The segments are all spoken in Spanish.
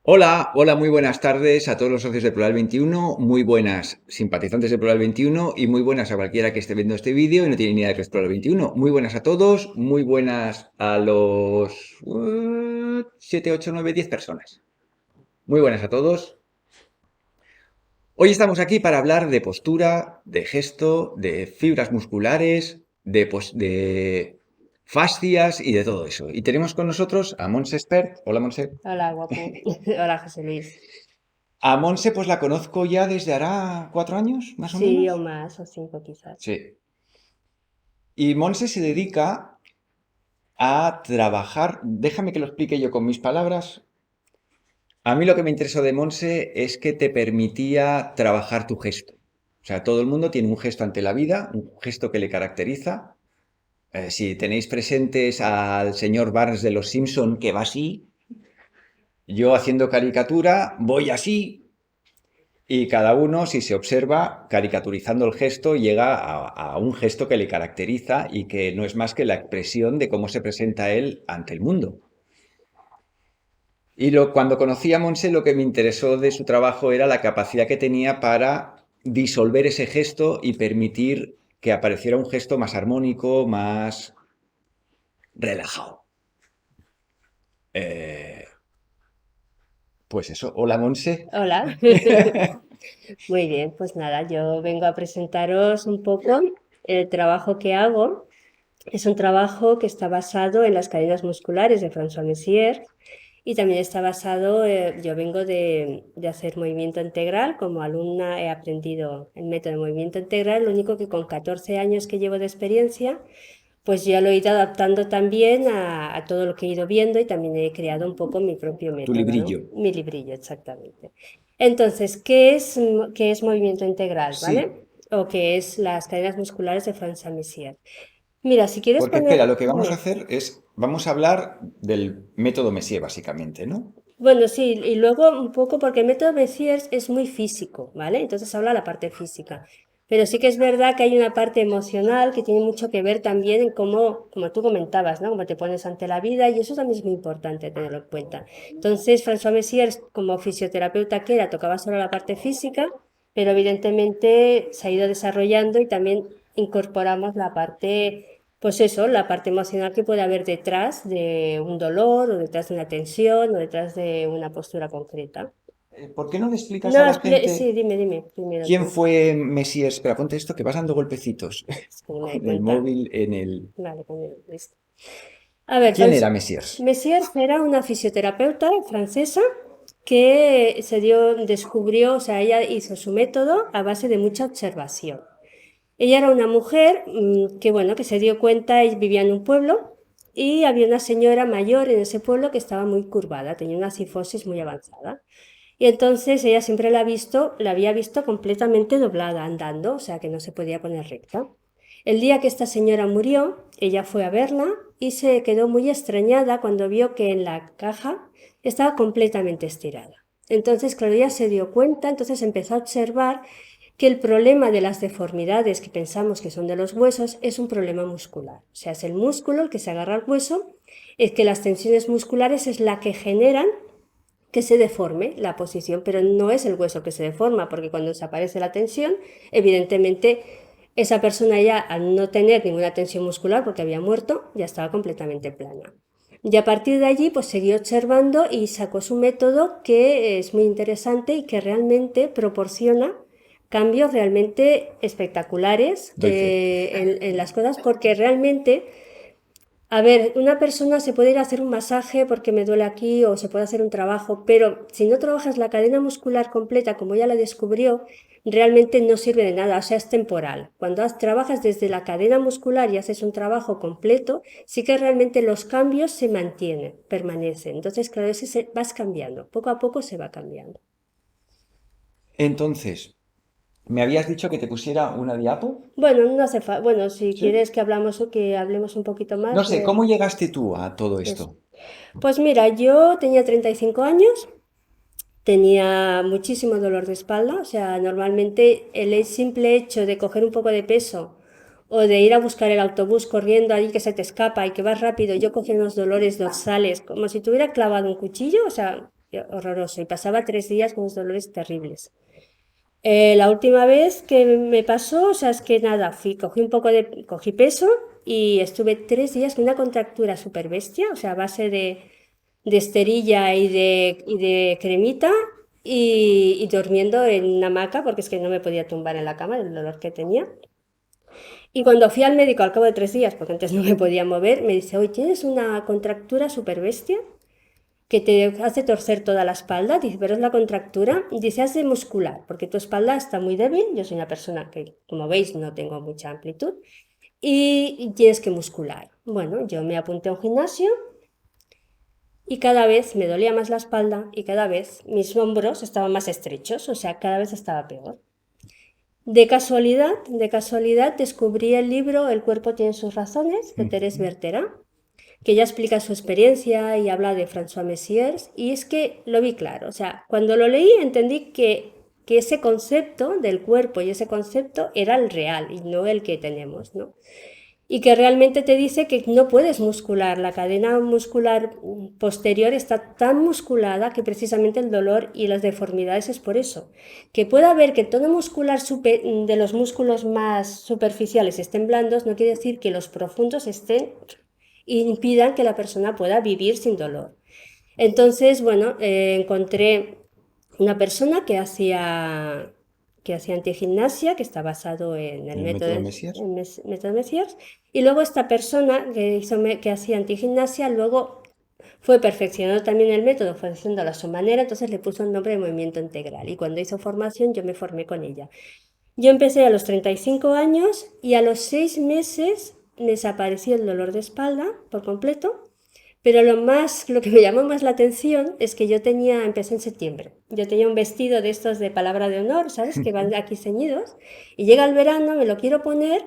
Hola, hola, muy buenas tardes a todos los socios de Plural 21, muy buenas simpatizantes de Plural 21 y muy buenas a cualquiera que esté viendo este vídeo y no tiene ni idea de qué es Plural 21. Muy buenas a todos, muy buenas a los 7, 8, 9, 10 personas. Muy buenas a todos. Hoy estamos aquí para hablar de postura, de gesto, de fibras musculares, de fascias y de todo eso. Y tenemos con nosotros a Montse Expert. Hola, Montse. Hola, guapo. Hola, José Luis. A Monse pues la conozco ya desde hará 4 años, más o Sí, o menos. más, o cinco quizás. Sí. Y Monse se dedica a trabajar, déjame que lo explique yo con mis palabras. A mí lo que me interesó de Monse es que te permitía trabajar tu gesto. O sea, todo el mundo tiene un gesto ante la vida, un gesto que le caracteriza. Si tenéis presentes al señor Barnes de los Simpson que va así, yo haciendo caricatura voy así. Y cada uno, si se observa, caricaturizando el gesto, llega a un gesto que le caracteriza y que no es más que la expresión de cómo se presenta él ante el mundo. Y cuando conocí a Monse, lo que me interesó de su trabajo era la capacidad que tenía para disolver ese gesto y permitir que apareciera un gesto más armónico, más relajado. Eh, pues eso, hola Monse. Hola. Muy bien, pues nada, yo vengo a presentaros un poco el trabajo que hago. Es un trabajo que está basado en las cadenas musculares de François Messier y también está basado, yo vengo de hacer movimiento integral. Como alumna he aprendido el método de movimiento integral, lo único que con 14 años que llevo de experiencia, pues ya lo he ido adaptando también a todo lo que he ido viendo y también he creado un poco mi propio Tu método, ¿no? librillo. Mi librillo, exactamente. Entonces, qué es movimiento integral, ¿vale? Sí, O qué es las cadenas musculares de Franz Messier. Mira, si quieres porque espera, poner, lo que vamos a dime. hacer es, vamos a hablar del método Messier, básicamente, ¿no? Bueno, sí, y luego un poco porque el método Messier es muy físico, ¿vale? Entonces habla la parte física. Pero sí que es verdad que hay una parte emocional que tiene mucho que ver también en cómo, como tú comentabas, ¿no? Cómo te pones ante la vida y eso también es muy importante tenerlo en cuenta. Entonces, François Messier, como fisioterapeuta que era, tocaba solo la parte física, pero evidentemente se ha ido desarrollando y también incorporamos la parte, pues eso, la parte emocional que puede haber detrás de un dolor o detrás de una tensión o detrás de una postura concreta. ¿Por qué no le explicas No, a la sí, gente dime, primero quién tú. fue Messier? Espera, ponte esto que vas dando golpecitos Es que no me doy con el cuenta. móvil en el... Vale, pues listo. A ver, ¿Quién era Messier? Messier era una fisioterapeuta francesa que descubrió, o sea, ella hizo su método a base de mucha observación. Ella era una mujer que, bueno, que se dio cuenta, ella vivía en un pueblo y había una señora mayor en ese pueblo que estaba muy curvada, tenía una cifosis muy avanzada. Y entonces ella siempre la había visto completamente doblada andando, o sea que no se podía poner recta. El día que esta señora murió, ella fue a verla y se quedó muy extrañada cuando vio que en la caja estaba completamente estirada. Entonces, claro, ella se dio cuenta, entonces empezó a observar que el problema de las deformidades que pensamos que son de los huesos es un problema muscular. O sea, es el músculo el que se agarra al hueso, es que las tensiones musculares es la que generan que se deforme la posición, pero no es el hueso que se deforma, porque cuando desaparece la tensión, evidentemente esa persona ya al no tener ninguna tensión muscular porque había muerto, ya estaba completamente plana. Y a partir de allí, pues siguió observando y sacó su método que es muy interesante y que realmente proporciona cambios realmente espectaculares Doy fe. en las cosas, porque realmente a ver, una persona se puede ir a hacer un masaje porque me duele aquí o se puede hacer un trabajo, pero si no trabajas la cadena muscular completa como ella la descubrió, realmente no sirve de nada, o sea, es temporal. Cuando trabajas desde la cadena muscular y haces un trabajo completo, sí que realmente los cambios se mantienen, permanecen. Entonces, claro, vas cambiando, poco a poco se va cambiando. Entonces, me habías dicho que te pusiera una diapo. Bueno, no hace falta, bueno, si ¿Sí? quieres que hablamos o que hablemos un poquito No más sé, de ¿cómo llegaste tú a todo eso. esto? Pues mira, yo tenía 35 años. Tenía muchísimo dolor de espalda, o sea, normalmente el simple hecho de coger un poco de peso o de ir a buscar el autobús corriendo allí que se te escapa y que vas rápido, yo cogía unos dolores dorsales como si tuviera clavado un cuchillo, o sea, horroroso, y pasaba 3 días con unos dolores terribles. La última vez que me pasó, o sea, es que nada, cogí peso y estuve 3 días con una contractura súper bestia, o sea, a base de esterilla y de cremita y durmiendo en una hamaca porque es que no me podía tumbar en la cama del dolor que tenía. Y cuando fui al médico al cabo de 3 días, porque antes no me podía mover, me dice, oye, tienes una contractura súper bestia que te hace torcer toda la espalda. Dice, pero es la contractura. Dice, has de muscular, porque tu espalda está muy débil. Yo soy una persona que, como veis, no tengo mucha amplitud. Y tienes que muscular. Bueno, yo me apunté a un gimnasio y cada vez me dolía más la espalda y cada vez mis hombros estaban más estrechos, o sea, cada vez estaba peor. De casualidad descubrí el libro El cuerpo tiene sus razones, de Thérèse Bertherat, que ella explica su experiencia y habla de François Messiers, y es que lo vi claro. O sea, cuando lo leí entendí que ese concepto del cuerpo y ese concepto era el real y no el que tenemos, ¿no? Y que realmente te dice que no puedes muscular, la cadena muscular posterior está tan musculada que precisamente el dolor y las deformidades es por eso. Que pueda haber que el tono muscular de los músculos más superficiales estén blandos, no quiere decir que los profundos estén impidan que la persona pueda vivir sin dolor. Entonces, bueno, encontré una persona que hacía antigimnasia, que está basado en el ¿El método, método Messier? método Messiers, y luego esta persona que hacía antigimnasia, luego fue perfeccionando también el método, fue haciéndolo a su manera, entonces le puso el nombre de movimiento integral, y cuando hizo formación yo me formé con ella. Yo empecé a los 35 años y a los 6 meses desapareció el dolor de espalda por completo, pero lo que me llamó más la atención es que empecé en septiembre. Yo tenía un vestido de estos de palabra de honor, ¿sabes? Que van aquí ceñidos. Y llega el verano, me lo quiero poner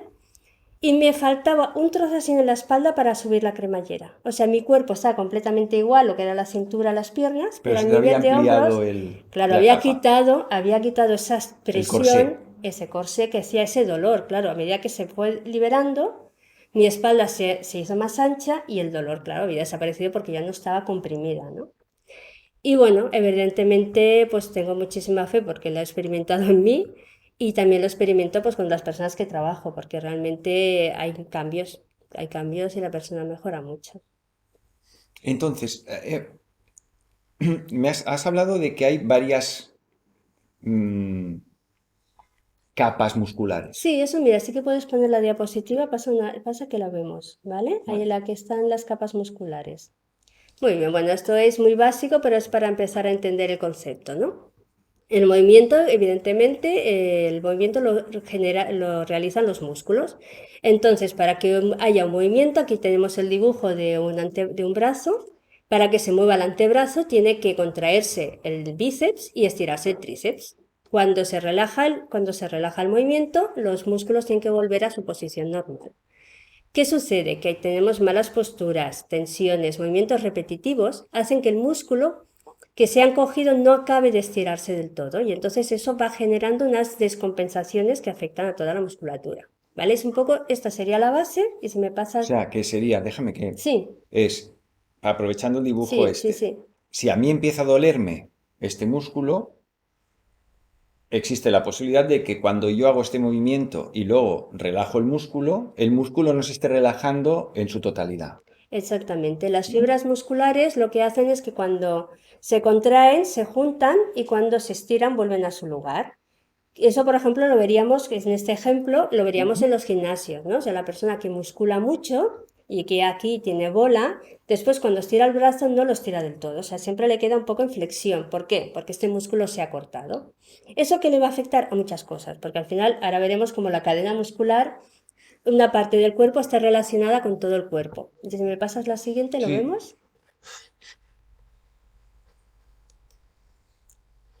y me faltaba un trozo así en la espalda para subir la cremallera. O sea, mi cuerpo está completamente igual, lo que era la cintura, las piernas, Pero pero se al te había nivel de hombros, ampliado claro, la capa, había quitado esa el corsé. presión, ese corsé que hacía ese dolor. Claro, a medida que se fue liberando, mi espalda se hizo más ancha y el dolor, claro, había desaparecido porque ya no estaba comprimida, ¿no? Y bueno, evidentemente, pues tengo muchísima fe porque lo he experimentado en mí y también lo experimento pues con las personas que trabajo, porque realmente hay cambios y la persona mejora mucho. Entonces, has hablado de que hay varias mm, capas musculares. Sí, eso mira, sí que puedes poner la diapositiva, pasa que la vemos, ¿vale? Ahí en Vale. la que están las capas musculares. Muy bien, bueno, esto es muy básico, pero es para empezar a entender el concepto, ¿no? El movimiento, evidentemente, el movimiento lo realizan los músculos. Entonces, para que haya un movimiento, aquí tenemos el dibujo de un brazo. Para que se mueva el antebrazo, tiene que contraerse el bíceps y estirarse el tríceps. Cuando se relaja el movimiento, los músculos tienen que volver a su posición normal. ¿Qué sucede? Que tenemos malas posturas, tensiones, movimientos repetitivos, hacen que el músculo que se han cogido no acabe de estirarse del todo y entonces eso va generando unas descompensaciones que afectan a toda la musculatura. ¿Vale? Es un poco, esta sería la base y si me O pasas... sea, que sería, déjame que, Sí, es, aprovechando el dibujo sí, sí, este, sí. si a mí empieza a dolerme este músculo, existe la posibilidad de que cuando yo hago este movimiento y luego relajo el músculo no se esté relajando en su totalidad. Exactamente. Las ¿No? fibras musculares lo que hacen es que cuando se contraen, se juntan y cuando se estiran vuelven a su lugar. Eso, por ejemplo, lo veríamos, que en este ejemplo, lo veríamos Ujú. en los gimnasios, ¿no? O sea, la persona que muscula mucho y que aquí tiene bola, después cuando estira el brazo no lo estira del todo, o sea, siempre le queda un poco en flexión. ¿Por qué? Porque este músculo se ha cortado. ¿Eso que le va a afectar? A muchas cosas, porque al final ahora veremos cómo la cadena muscular, una parte del cuerpo está relacionada con todo el cuerpo. Si me pasas la siguiente, ¿lo Sí. vemos?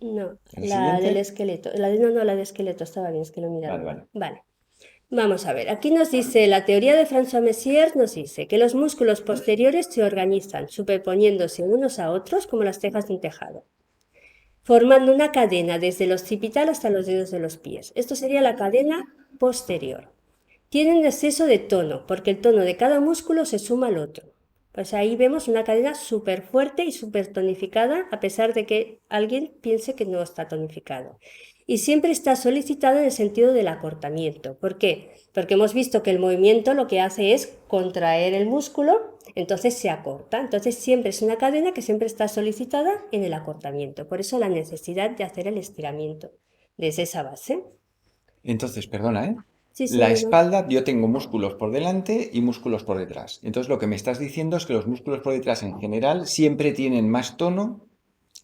No, ¿El la del siguiente? esqueleto. No, la de esqueleto estaba bien, es que lo he mirado Vale, mal. vale. Vale. Vamos a ver, aquí nos dice, la teoría de François Messier nos dice que los músculos posteriores se organizan superponiéndose unos a otros como las tejas de un tejado, formando una cadena desde el occipital hasta los dedos de los pies. Esto sería la cadena posterior. Tienen exceso de tono, porque el tono de cada músculo se suma al otro. Pues ahí vemos una cadena súper fuerte y súper tonificada, a pesar de que alguien piense que no está tonificado. Y siempre está solicitado en el sentido del acortamiento. ¿Por qué? Porque hemos visto que el movimiento lo que hace es contraer el músculo, entonces se acorta. Entonces siempre es una cadena que siempre está solicitada en el acortamiento. Por eso la necesidad de hacer el estiramiento desde esa base. Entonces, perdona, ¿eh? Sí, sí, La no. espalda, yo tengo músculos por delante y músculos por detrás. Entonces, lo que me estás diciendo es que los músculos por detrás en general siempre tienen más tono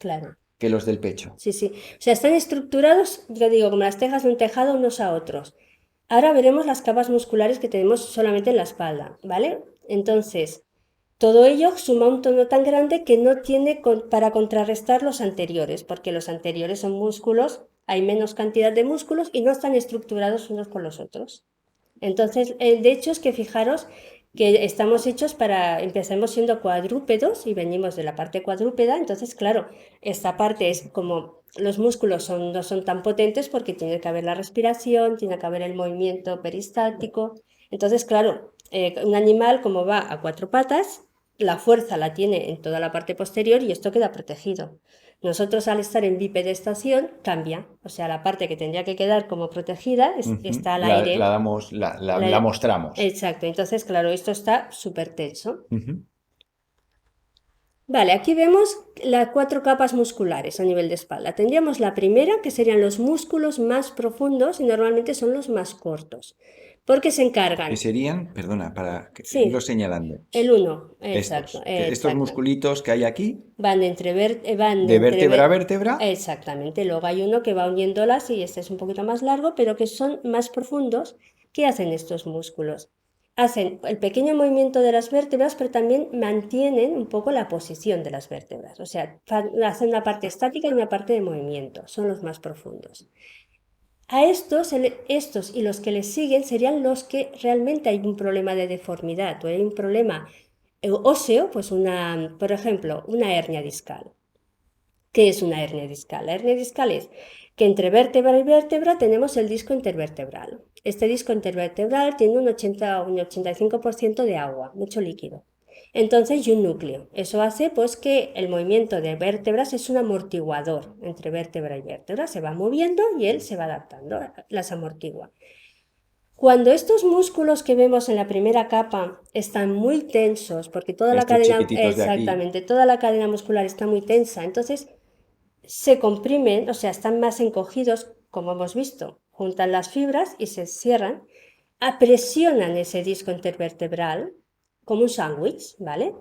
Claro. que los del pecho. Sí, sí. O sea, están estructurados, yo digo, como las tejas de un tejado unos a otros. Ahora veremos las capas musculares que tenemos solamente en la espalda, ¿vale? Entonces, todo ello suma un tono tan grande que no tiene para contrarrestar los anteriores, porque los anteriores son músculos, hay menos cantidad de músculos y no están estructurados unos con los otros. Entonces, de hecho es que fijaros que estamos hechos para, empezamos siendo cuadrúpedos y venimos de la parte cuadrúpeda, entonces claro, esta parte es como los músculos no son tan potentes porque tiene que haber la respiración, tiene que haber el movimiento peristáltico, entonces claro, un animal como va a cuatro patas, la fuerza la tiene en toda la parte posterior y esto queda protegido. Nosotros al estar en bipedestación cambia, o sea, la parte que tendría que quedar como protegida Ujú. está al La aire. damos, la La- mostramos. Exacto, entonces claro, esto está súper tenso. Ujú. Vale, aquí vemos las cuatro capas musculares a nivel de espalda. Tendríamos la primera, que serían los músculos más profundos y normalmente son los más cortos, porque se Que encargan, serían, perdona, para irlo sí, señalando. el uno, Estos, exacto, estos exacto. musculitos que hay aquí, Van de entre vértebra a vértebra, exactamente. Luego hay uno que va uniéndolas y este es un poquito más largo, pero que son más profundos. ¿Qué hacen estos músculos? Hacen el pequeño movimiento de las vértebras, pero también mantienen un poco la posición de las vértebras. O sea, hacen una parte estática y una parte de movimiento. Son los más profundos. A estos y los que les siguen serían los que realmente hay un problema de deformidad o hay un problema óseo, pues por ejemplo, una hernia discal. ¿Qué es una hernia discal? La hernia discal es que entre vértebra y vértebra tenemos el disco intervertebral. Este disco intervertebral tiene un 80 o un 85% de agua, mucho líquido. Entonces, y un núcleo. Eso hace pues que el movimiento de vértebras es un amortiguador entre vértebra y vértebra. Se va moviendo y él se va adaptando, las amortigua. Cuando estos músculos que vemos en la primera capa están muy tensos, porque toda la estos cadena, chiquititos de aquí, exactamente, toda la cadena muscular está muy tensa, entonces se comprimen, o sea, están más encogidos, como hemos visto, juntan las fibras y se cierran, presionan ese disco intervertebral como un sándwich, ¿vale?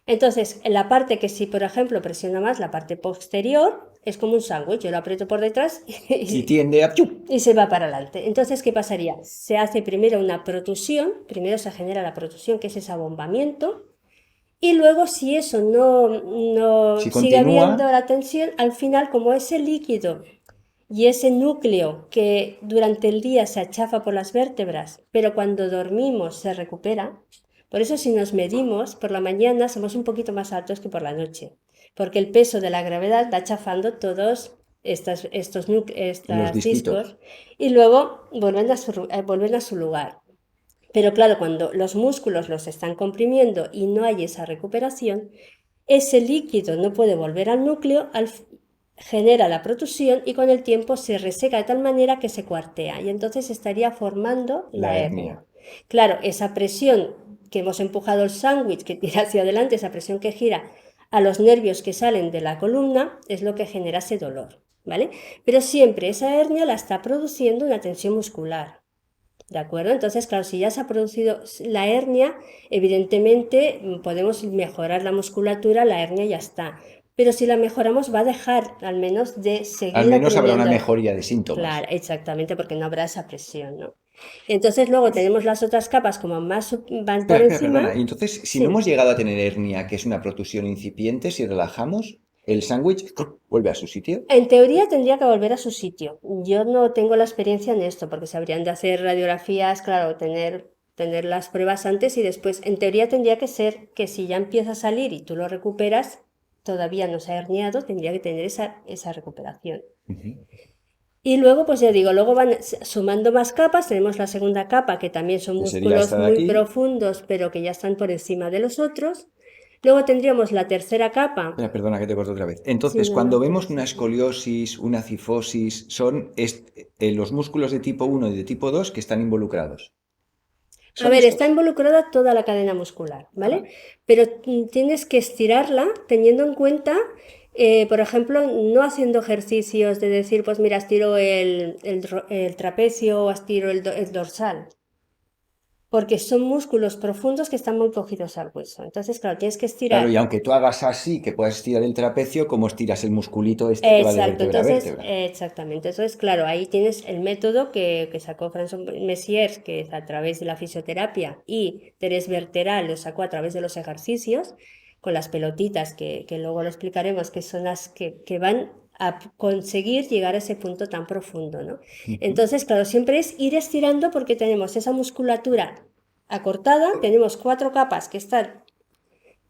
Entonces, en la parte que si, por ejemplo, presiona más la parte posterior, es como un sándwich, yo lo aprieto por detrás y tiende a... ¡Chu! y se va para adelante. Entonces, ¿qué pasaría? Se hace primero una protusión, primero se genera la protusión, que es ese abombamiento, y luego, si eso no Si sigue continúa, habiendo la tensión, al final, como ese líquido y ese núcleo que durante el día se achafa por las vértebras, pero cuando dormimos se recupera, por eso si nos medimos por la mañana somos un poquito más altos que por la noche, porque el peso de la gravedad va achafando todos los estos disquitos. discos y luego vuelven a su lugar. Pero claro, cuando los músculos los están comprimiendo y no hay esa recuperación, ese líquido no puede volver al núcleo, genera la protusión y con el tiempo se reseca de tal manera que se cuartea y entonces estaría formando La la hernia. hernia. Claro, esa presión que hemos empujado el sándwich que tira hacia adelante, esa presión que gira a los nervios que salen de la columna, es lo que genera ese dolor, ¿vale? Pero siempre esa hernia la está produciendo una tensión muscular. ¿De acuerdo? Entonces, claro, si ya se ha producido la hernia, evidentemente podemos mejorar la musculatura, la hernia ya está. Pero si la mejoramos va a dejar al menos de Al seguir menos habrá una oprimiendo. mejoría de Claro, síntomas. exactamente, porque no habrá esa presión, ¿no? Entonces luego tenemos las otras capas como más van Espera, por espera, perdona. encima. Y entonces, si no Sí, hemos llegado a tener hernia, que es una protusión incipiente, si relajamos, el sándwich vuelve a su sitio. en teoría tendría que volver a su sitio. Yo no tengo la experiencia en esto, porque se habrían de hacer radiografías, claro, tener las pruebas antes y después. En teoría tendría que ser que si ya empieza a salir y tú lo recuperas, todavía no se ha herniado, tendría que tener esa recuperación. Ujú. Y luego, pues ya digo, luego van sumando más capas, tenemos la segunda capa, que también son Que sería músculos esta de muy aquí. profundos, pero que ya están por encima de los otros. Luego tendríamos la tercera capa. Espera, perdona que te corto otra vez. Sí, Entonces, no, cuando no, vemos una sí. escoliosis, una cifosis, son los músculos de tipo 1 y de tipo 2 que están involucrados. A ¿Son ver, está estos? involucrada toda la cadena muscular, ¿vale? Ah, Pero tienes que estirarla teniendo en cuenta, por ejemplo, no haciendo ejercicios de decir, pues mira, estiro el trapecio o estiro el dorsal, porque son músculos profundos que están muy cogidos al hueso. Entonces, claro, tienes que claro, y estirar. aunque tú hagas así, que puedas estirar el trapecio, como estiras el musculito este que va de Exacto, vértebra a entonces, vértebra. exactamente. Entonces, claro, ahí tienes el método que sacó François Messiers, que es a través de la fisioterapia, y Thérèse Bertherat lo sacó a través de los ejercicios, con las pelotitas, que luego lo explicaremos, que son las que van a conseguir llegar a ese punto tan profundo, ¿no? Ujú. Entonces, claro, siempre es ir estirando porque tenemos esa musculatura acortada, tenemos 4 capas que están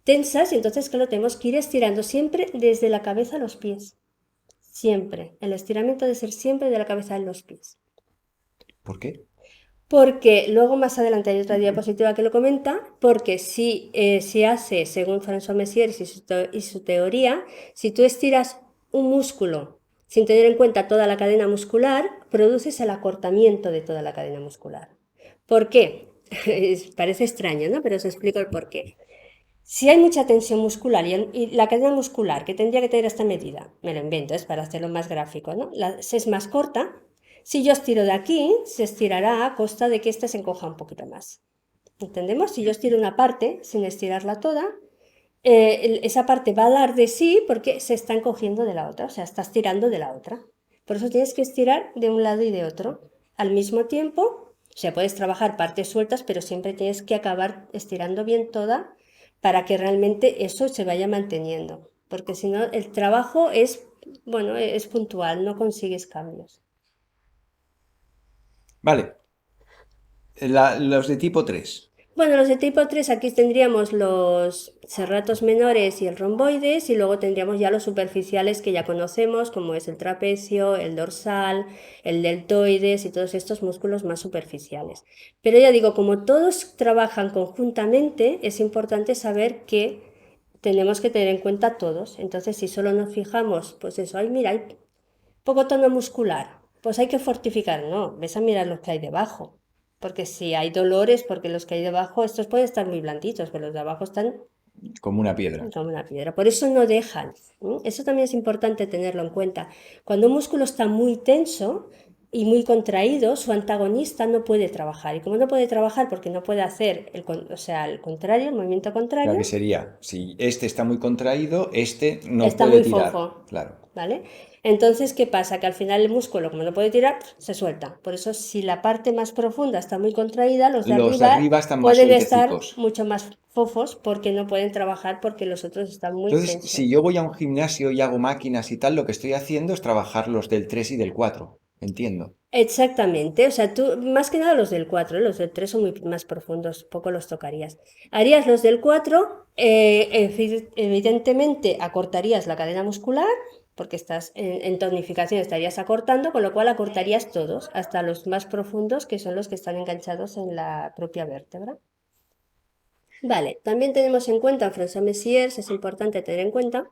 tensas y entonces, claro, tenemos que ir estirando siempre desde la cabeza a los pies. Siempre. El estiramiento debe ser siempre de la cabeza a los pies. ¿Por qué? Porque luego más adelante hay otra diapositiva que lo comenta, porque si se hace, según François Messiers y su teoría, si tú estiras un músculo sin tener en cuenta toda la cadena muscular, produces el acortamiento de toda la cadena muscular. ¿Por qué? Parece extraño, ¿no? Pero os explico el por qué. Si hay mucha tensión muscular y la cadena muscular que tendría que tener esta medida, me lo invento, es para hacerlo más gráfico, ¿no? Es más corta. Si yo estiro de aquí, se estirará a costa de que ésta se encoja un poquito más. ¿Entendemos? Si yo estiro una parte sin estirarla toda, esa parte va a dar de sí porque se está encogiendo de la otra, o sea, está estirando de la otra. Por eso tienes que estirar de un lado y de otro al mismo tiempo. O sea, puedes trabajar partes sueltas, pero siempre tienes que acabar estirando bien toda para que realmente eso se vaya manteniendo. Porque si no, el trabajo es, bueno, es puntual, no consigues cambios. Vale, los de tipo 3. Bueno, los de tipo 3 aquí tendríamos los serratos menores y el romboides y luego tendríamos ya los superficiales que ya conocemos, como es el trapecio, el dorsal, el deltoides y todos estos músculos más superficiales. Pero ya digo, como todos trabajan conjuntamente, es importante saber que tenemos que tener en cuenta todos. Entonces, si solo nos fijamos, pues eso, ay, mira, hay poco tono muscular, pues hay que fortificar. No, ves a mirar los que hay debajo. Porque si hay dolores, porque los que hay debajo, estos pueden estar muy blanditos, pero los de abajo están Como una piedra. como una piedra. Por eso no dejan. Eso también es importante tenerlo en cuenta. Cuando un músculo está muy tenso y muy contraído, su antagonista no puede trabajar. Y como no puede trabajar porque no puede hacer o sea, el contrario, el movimiento O sea, que contrario, sería, si este está muy contraído, este no está puede muy tirar. fofo. Claro. ¿Vale? Entonces, ¿qué pasa? Que al final el músculo, como no puede tirar, se suelta. Por eso, si la parte más profunda está muy contraída, los de Los de arriba arriba están más pueden estar sueltecicos. mucho más fofos porque no pueden trabajar porque los otros están muy Entonces, si tensos. yo voy a un gimnasio y hago máquinas y tal, lo que estoy haciendo es trabajar los del 3 y del 4. Entiendo. Exactamente, o sea, tú, más que nada los del 4, los del 3 son muy más profundos, poco los tocarías. Harías los del 4, evidentemente acortarías la cadena muscular, porque estás en tonificación, estarías acortando, con lo cual acortarías todos, hasta los más profundos, que son los que están enganchados en la propia vértebra. Vale, también tenemos en cuenta, François Messiers, es importante tener en cuenta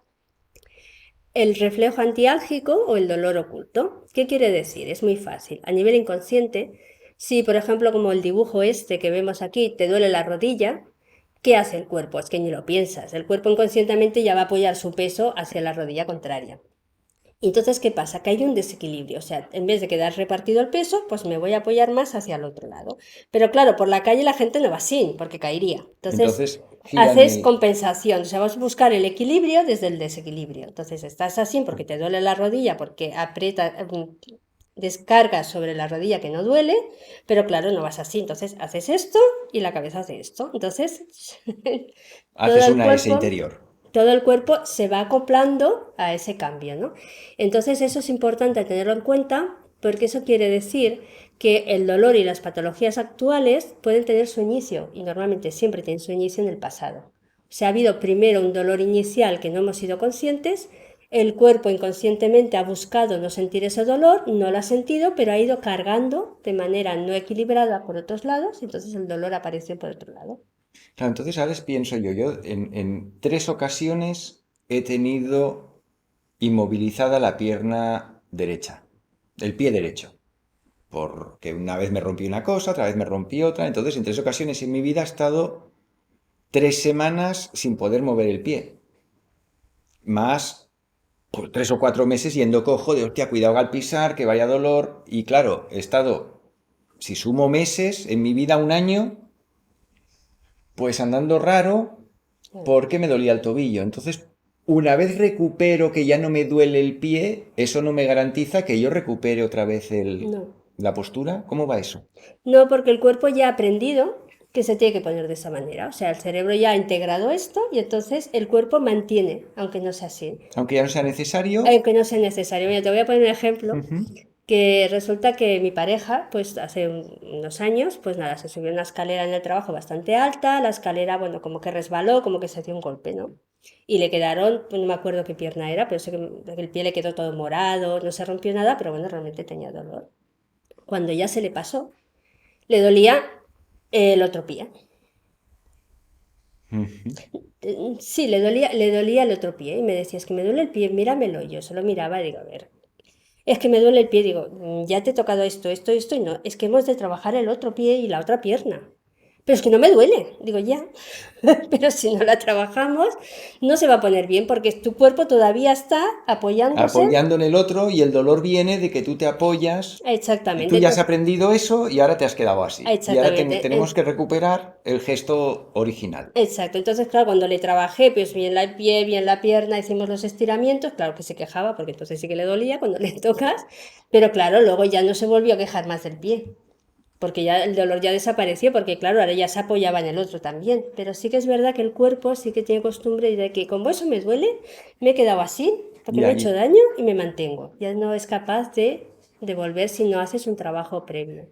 el reflejo antiálgico o el dolor oculto. ¿Qué quiere decir? Es muy fácil. A nivel inconsciente, si por ejemplo como el dibujo este que vemos aquí te duele la rodilla, ¿qué hace el cuerpo? Es que ni lo piensas. El cuerpo inconscientemente ya va a apoyar su peso hacia la rodilla contraria. Entonces, ¿qué pasa? Que hay un desequilibrio. O sea, en vez de quedar repartido el peso, pues me voy a apoyar más hacia el otro lado. Pero claro, por la calle la gente no va así, porque caería. Entonces, Entonces, giran haces el... compensación. O sea, vas a buscar el equilibrio desde el desequilibrio. Entonces, estás así porque te duele la rodilla, porque aprieta, descargas sobre la rodilla que no duele, pero claro, no vas así. Entonces, haces esto y la cabeza hace esto. Entonces, todo Haces el una S cuerpo interior. todo el cuerpo se va acoplando a ese cambio, ¿no? Entonces eso es importante tenerlo en cuenta porque eso quiere decir que el dolor y las patologías actuales pueden tener su inicio y normalmente siempre tienen su inicio en el pasado. O sea, ha habido primero un dolor inicial que no hemos sido conscientes, el cuerpo inconscientemente ha buscado no sentir ese dolor, no lo ha sentido, pero ha ido cargando de manera no equilibrada por otros lados, y entonces el dolor apareció por otro lado. Claro, entonces ahora pienso yo en 3 ocasiones he tenido inmovilizada la pierna derecha, el pie derecho, porque una vez me rompí una cosa, otra vez me rompí otra, entonces en 3 ocasiones en mi vida he estado 3 semanas sin poder mover el pie, más por 3 o 4 meses yendo cojo de, hostia, cuidado al pisar, que vaya dolor, y claro, he estado, si sumo meses en mi vida, un año, pues andando raro porque me dolía el tobillo. Entonces, una vez recupero que ya no me duele el pie, eso no me garantiza que yo recupere otra vez No. la postura. ¿Cómo va eso? No, porque el cuerpo ya ha aprendido que se tiene que poner de esa manera. O sea, el cerebro ya ha integrado esto y entonces el cuerpo mantiene, aunque no sea así. Aunque ya no sea necesario. Aunque no sea necesario. Mira, te voy a poner un ejemplo. Ujú. Que resulta que mi pareja, pues hace unos años, pues nada, se subió una escalera en el trabajo bastante alta, la escalera, bueno, como que resbaló, como que se dio un golpe, ¿no? Y le quedaron, pues no me acuerdo qué pierna era, pero sé que el pie le quedó todo morado, no se rompió nada, pero bueno, realmente tenía dolor. Cuando ya se le pasó, le dolía el otro pie. Ujú. Sí, le dolía el otro pie y me decía, es que me duele el pie, míramelo. Y yo solo miraba y digo, a ver, es que me duele el pie, digo, ya te he tocado esto y no, es que hemos de trabajar el otro pie y la otra pierna. Pero es que no me duele, digo, ya, pero si no la trabajamos, no se va a poner bien porque tu cuerpo todavía está apoyándose. Apoyando en el otro y el dolor viene de que tú te apoyas. Tú Exactamente, ya has entonces, aprendido eso y ahora te has quedado así. Y ahora exactamente, tenemos que recuperar el gesto original. exacto. Entonces, claro, cuando le trabajé, pues bien el pie, bien la pierna, hicimos los estiramientos, claro que se quejaba porque entonces sí que le dolía cuando le tocas, pero claro, luego ya no se volvió a quejar más del pie. Porque ya el dolor ya desapareció, porque claro, ahora ya se apoyaba en el otro también. Pero sí que es verdad que el cuerpo sí que tiene costumbre de que como eso me duele, me he quedado así, porque me Ya, he hecho daño y me mantengo. Ya no es capaz de volver si no haces un trabajo previo.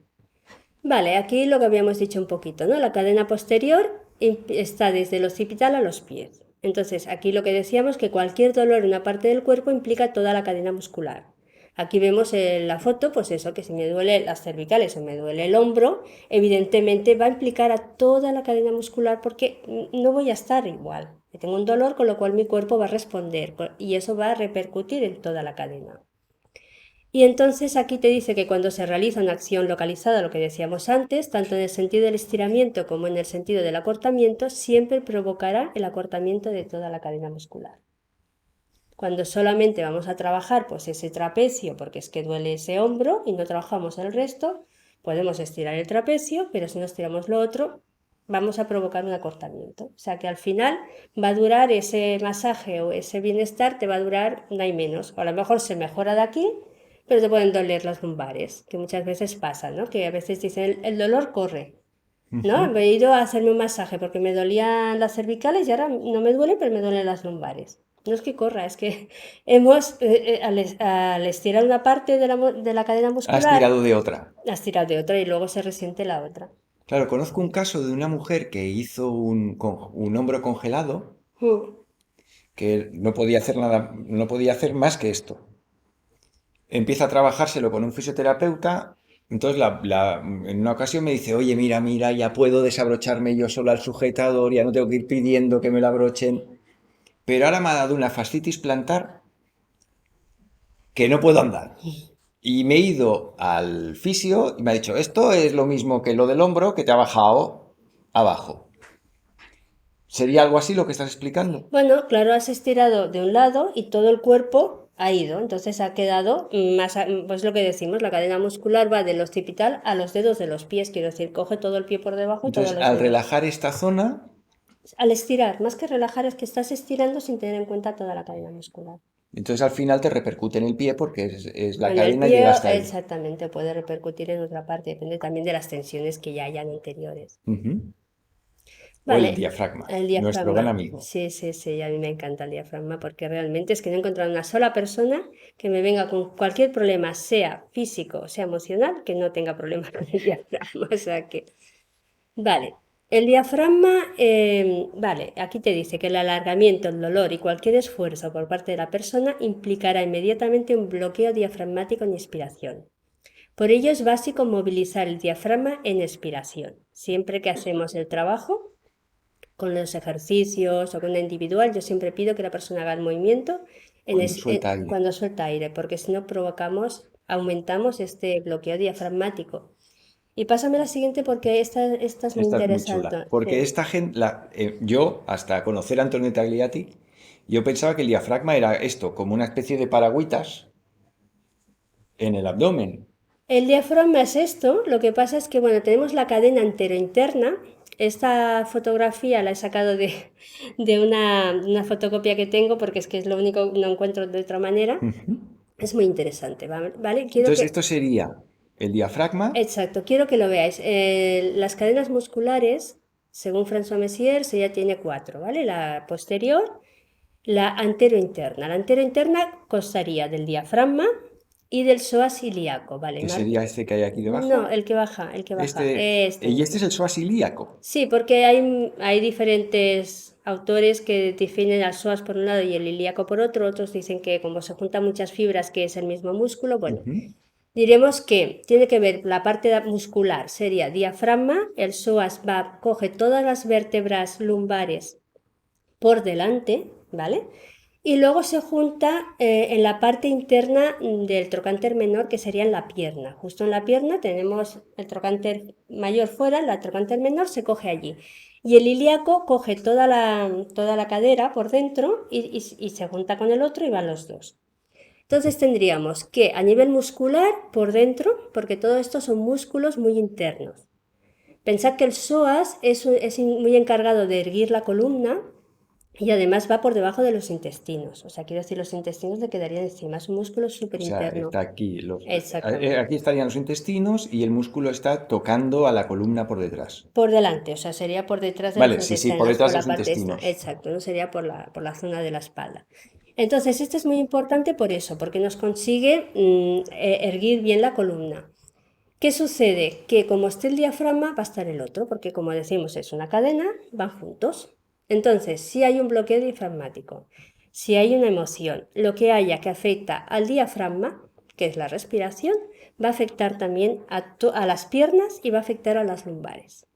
Vale, aquí lo que habíamos dicho un poquito, ¿no? La cadena posterior está desde el occipital a los pies. Entonces, aquí lo que decíamos que cualquier dolor en una parte del cuerpo implica toda la cadena muscular. Aquí vemos en la foto, pues eso, que si me duele las cervicales o me duele el hombro, evidentemente va a implicar a toda la cadena muscular porque no voy a estar igual. Tengo un dolor, con lo cual mi cuerpo va a responder y eso va a repercutir en toda la cadena. Y entonces aquí te dice que cuando se realiza una acción localizada, lo que decíamos antes, tanto en el sentido del estiramiento como en el sentido del acortamiento, siempre provocará el acortamiento de toda la cadena muscular. Cuando solamente vamos a trabajar pues ese trapecio porque es que duele ese hombro y no trabajamos el resto, podemos estirar el trapecio, pero si no estiramos lo otro, vamos a provocar un acortamiento. O sea que al final va a durar ese masaje o ese bienestar, te va a durar no hay menos. O a lo mejor se mejora de aquí, pero te pueden doler las lumbares, que muchas veces pasa, ¿no? Que a veces dicen el dolor corre. ¿No? ujú. He ido a hacerme un masaje porque me dolían las cervicales y ahora no me duele, pero me duelen las lumbares. No es que corra, es que al estirar una parte de la cadena Has muscular, tirado de otra. has tirado de otra y luego se resiente la otra. Claro, conozco un caso de una mujer que hizo un hombro congelado, Mm. que no podía hacer nada, no podía hacer más que esto. Empieza a trabajárselo con un fisioterapeuta. Entonces, en una ocasión me dice, oye, mira, mira, ya puedo desabrocharme yo solo al sujetador, ya no tengo que ir pidiendo que me lo abrochen. Pero ahora me ha dado una fascitis plantar que no puedo andar. Y me he ido al fisio y me ha dicho, esto es lo mismo que lo del hombro que te ha bajado abajo. ¿Sería algo así lo que estás explicando? Bueno, claro, has estirado de un lado y todo el cuerpo ha ido, entonces ha quedado más, pues lo que decimos, la cadena muscular va del occipital a los dedos de los pies, quiero decir, coge todo el pie por debajo y todos Entonces, los al dedos. relajar esta zona, Al estirar, más que relajar, es que estás estirando sin tener en cuenta toda la cadena muscular. entonces al final te repercute en el pie porque es la En el cadena pie, llega hasta ahí. exactamente, puede repercutir en otra parte, depende también de las tensiones que ya hayan anteriores. Ujú. O el Vale, diafragma, el nuestro gran diafragma. amigo. Sí, sí, sí, a mí me encanta el diafragma porque realmente es que no he encontrado una sola persona que me venga con cualquier problema, sea físico o sea emocional, que no tenga problemas con el diafragma. O sea que, vale. El diafragma, vale, aquí te dice que el alargamiento, el dolor y cualquier esfuerzo por parte de la persona implicará inmediatamente un bloqueo diafragmático en inspiración. Por ello es básico movilizar el diafragma en expiración. Siempre que hacemos el trabajo, con los ejercicios o con la individual, yo siempre pido que la persona haga el movimiento Cuando suelta aire. cuando suelta aire, porque si no aumentamos este bloqueo diafragmático. Y pásame la siguiente porque esta es muy Esta es muy interesante. chula. Porque Sí. esta gente, yo, hasta conocer a Antonio Tagliati, yo pensaba que el diafragma era esto, como una especie de paragüitas en el abdomen. El diafragma es esto, lo que pasa es que, bueno, tenemos la cadena enterointerna. Esta fotografía la he sacado de una fotocopia que tengo porque es que es lo único que no encuentro de otra manera. Ujú. Es muy interesante, ¿vale? Entonces, esto sería el diafragma, Exacto, quiero que lo veáis. Las cadenas musculares, según François Messier, ya tiene cuatro, ¿vale? La posterior, la anterointerna. La anterointerna constaría del diafragma y del psoas ilíaco, ¿vale? que sería este que hay aquí No, debajo. el que baja, el que baja. Este Y este mismo. es el psoas ilíaco. Sí, porque hay diferentes autores que definen al psoas por un lado y el ilíaco por otro. Otros dicen que como se juntan muchas fibras que es el mismo músculo. Bueno, Ujú. diremos que tiene que ver la parte muscular, sería diafragma, el psoas coge todas las vértebras lumbares por delante, ¿vale? Y luego se junta en la parte interna del trocánter menor, que sería en la pierna. Justo en la pierna tenemos el trocánter mayor fuera, el trocánter menor se coge allí. Y el ilíaco coge toda la cadera por dentro y se junta con el otro y van los dos. Entonces tendríamos que a nivel muscular por dentro, porque todo esto son músculos muy internos. Pensad que el psoas es muy encargado de erguir la columna y además va por debajo de los intestinos. O sea, quiero decir, los intestinos le quedarían encima. Es un músculo súper O sea, interno. está aquí. Exactamente. Aquí estarían los intestinos y el músculo está tocando a la columna por detrás. Por delante, o sea, sería por detrás de los Vale, sí, sí, por intestinos, por detrás de la los parte esta. intestinos. Exacto, no sería por la zona de la espalda. Entonces, esto es muy importante por eso, porque nos consigue erguir bien la columna. ¿Qué sucede? Que como esté el diafragma, va a estar el otro, porque como decimos es una cadena, van juntos. Entonces, si hay un bloqueo diafragmático, si hay una emoción, lo que haya que afecta al diafragma, que es la respiración, va a afectar también a las piernas y va a afectar a las lumbares.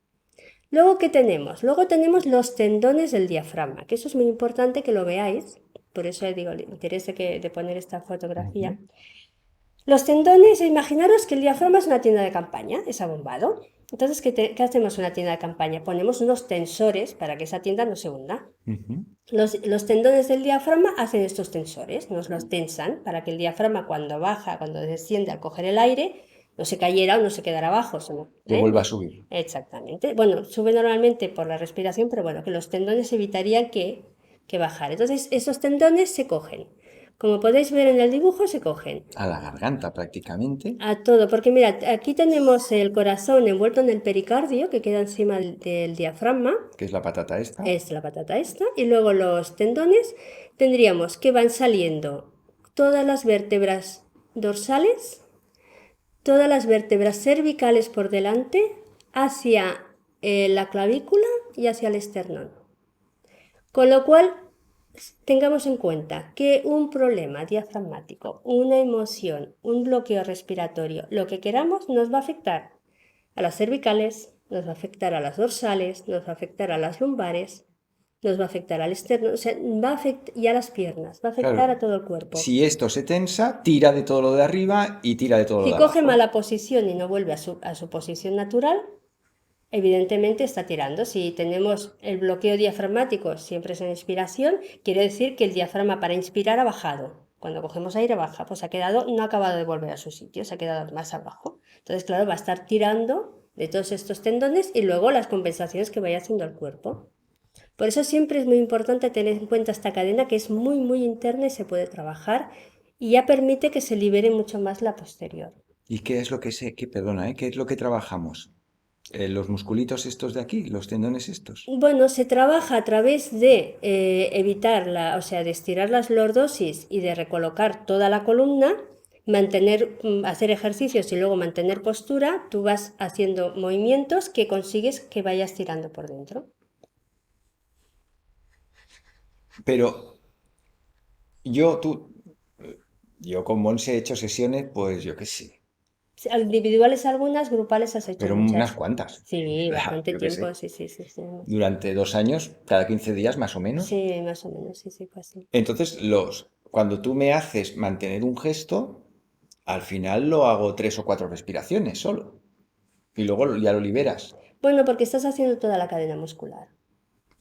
Luego, ¿qué tenemos? Luego tenemos los tendones del diafragma, que eso es muy importante que lo veáis, por eso digo, el interés de poner esta fotografía. Ujú. Los tendones, imaginaros que el diafragma es una tienda de campaña, es abombado. Entonces, ¿qué hacemos en una tienda de campaña? Ponemos unos tensores para que esa tienda no se hunda. Ujú. Los tendones del diafragma hacen estos tensores, nos los tensan para que el diafragma cuando baja, cuando desciende al coger el aire, no se cayera o no se quedara abajo. Que vuelva a subir. Exactamente. Bueno, sube normalmente por la respiración, pero bueno, que los tendones evitarían que bajara. Entonces, esos tendones se cogen. Como podéis ver en el dibujo, se cogen. A la garganta prácticamente, A todo, porque mira, aquí tenemos el corazón envuelto en el pericardio que queda encima del diafragma, que es la patata esta. es la patata esta, y luego los tendones tendríamos que van saliendo todas las vértebras dorsales, todas las vértebras cervicales por delante, hacia la clavícula y hacia el esternón. Con lo cual, tengamos en cuenta que un problema diafragmático, una emoción, un bloqueo respiratorio, lo que queramos, nos va a afectar a las cervicales, nos va a afectar a las dorsales, nos va a afectar a las lumbares, nos va a afectar al externo, o sea, y a las piernas, va a afectar a Claro, todo el cuerpo. si esto se tensa, tira de todo lo de arriba y tira de todo lo Si de coge abajo. mala posición y no vuelve a su posición natural, evidentemente está tirando. Si tenemos el bloqueo diafragmático, siempre es en inspiración, quiere decir que el diafragma para inspirar ha bajado. Cuando cogemos aire baja, pues no ha acabado de volver a su sitio, se ha quedado más abajo. Entonces, claro, va a estar tirando de todos estos tendones y luego las compensaciones que vaya haciendo el cuerpo. Por eso siempre es muy importante tener en cuenta esta cadena que es muy, muy interna y se puede trabajar y ya permite que se libere mucho más la posterior. ¿Y qué es lo que perdona, qué es lo que trabajamos? Los musculitos estos de aquí, los tendones estos. Bueno, se trabaja a través de evitar o sea, de estirar las lordosis y de recolocar toda la columna, hacer ejercicios y luego mantener postura. Tú vas haciendo movimientos que consigues que vayas tirando por dentro. Pero yo, tú, yo con Monse he hecho sesiones, pues yo qué sé, Individuales algunas, grupales has hecho Pero unas muchas. cuantas. Sí, bastante Yo qué tiempo, sé. sí, sí, sí, sí. Durante 2 años, cada 15 días más o menos. Sí, más o menos, sí, sí, pues sí. Entonces, cuando tú me haces mantener un gesto, al final lo hago 3 o 4 respiraciones solo. Y luego ya lo liberas. Bueno, porque estás haciendo toda la cadena muscular,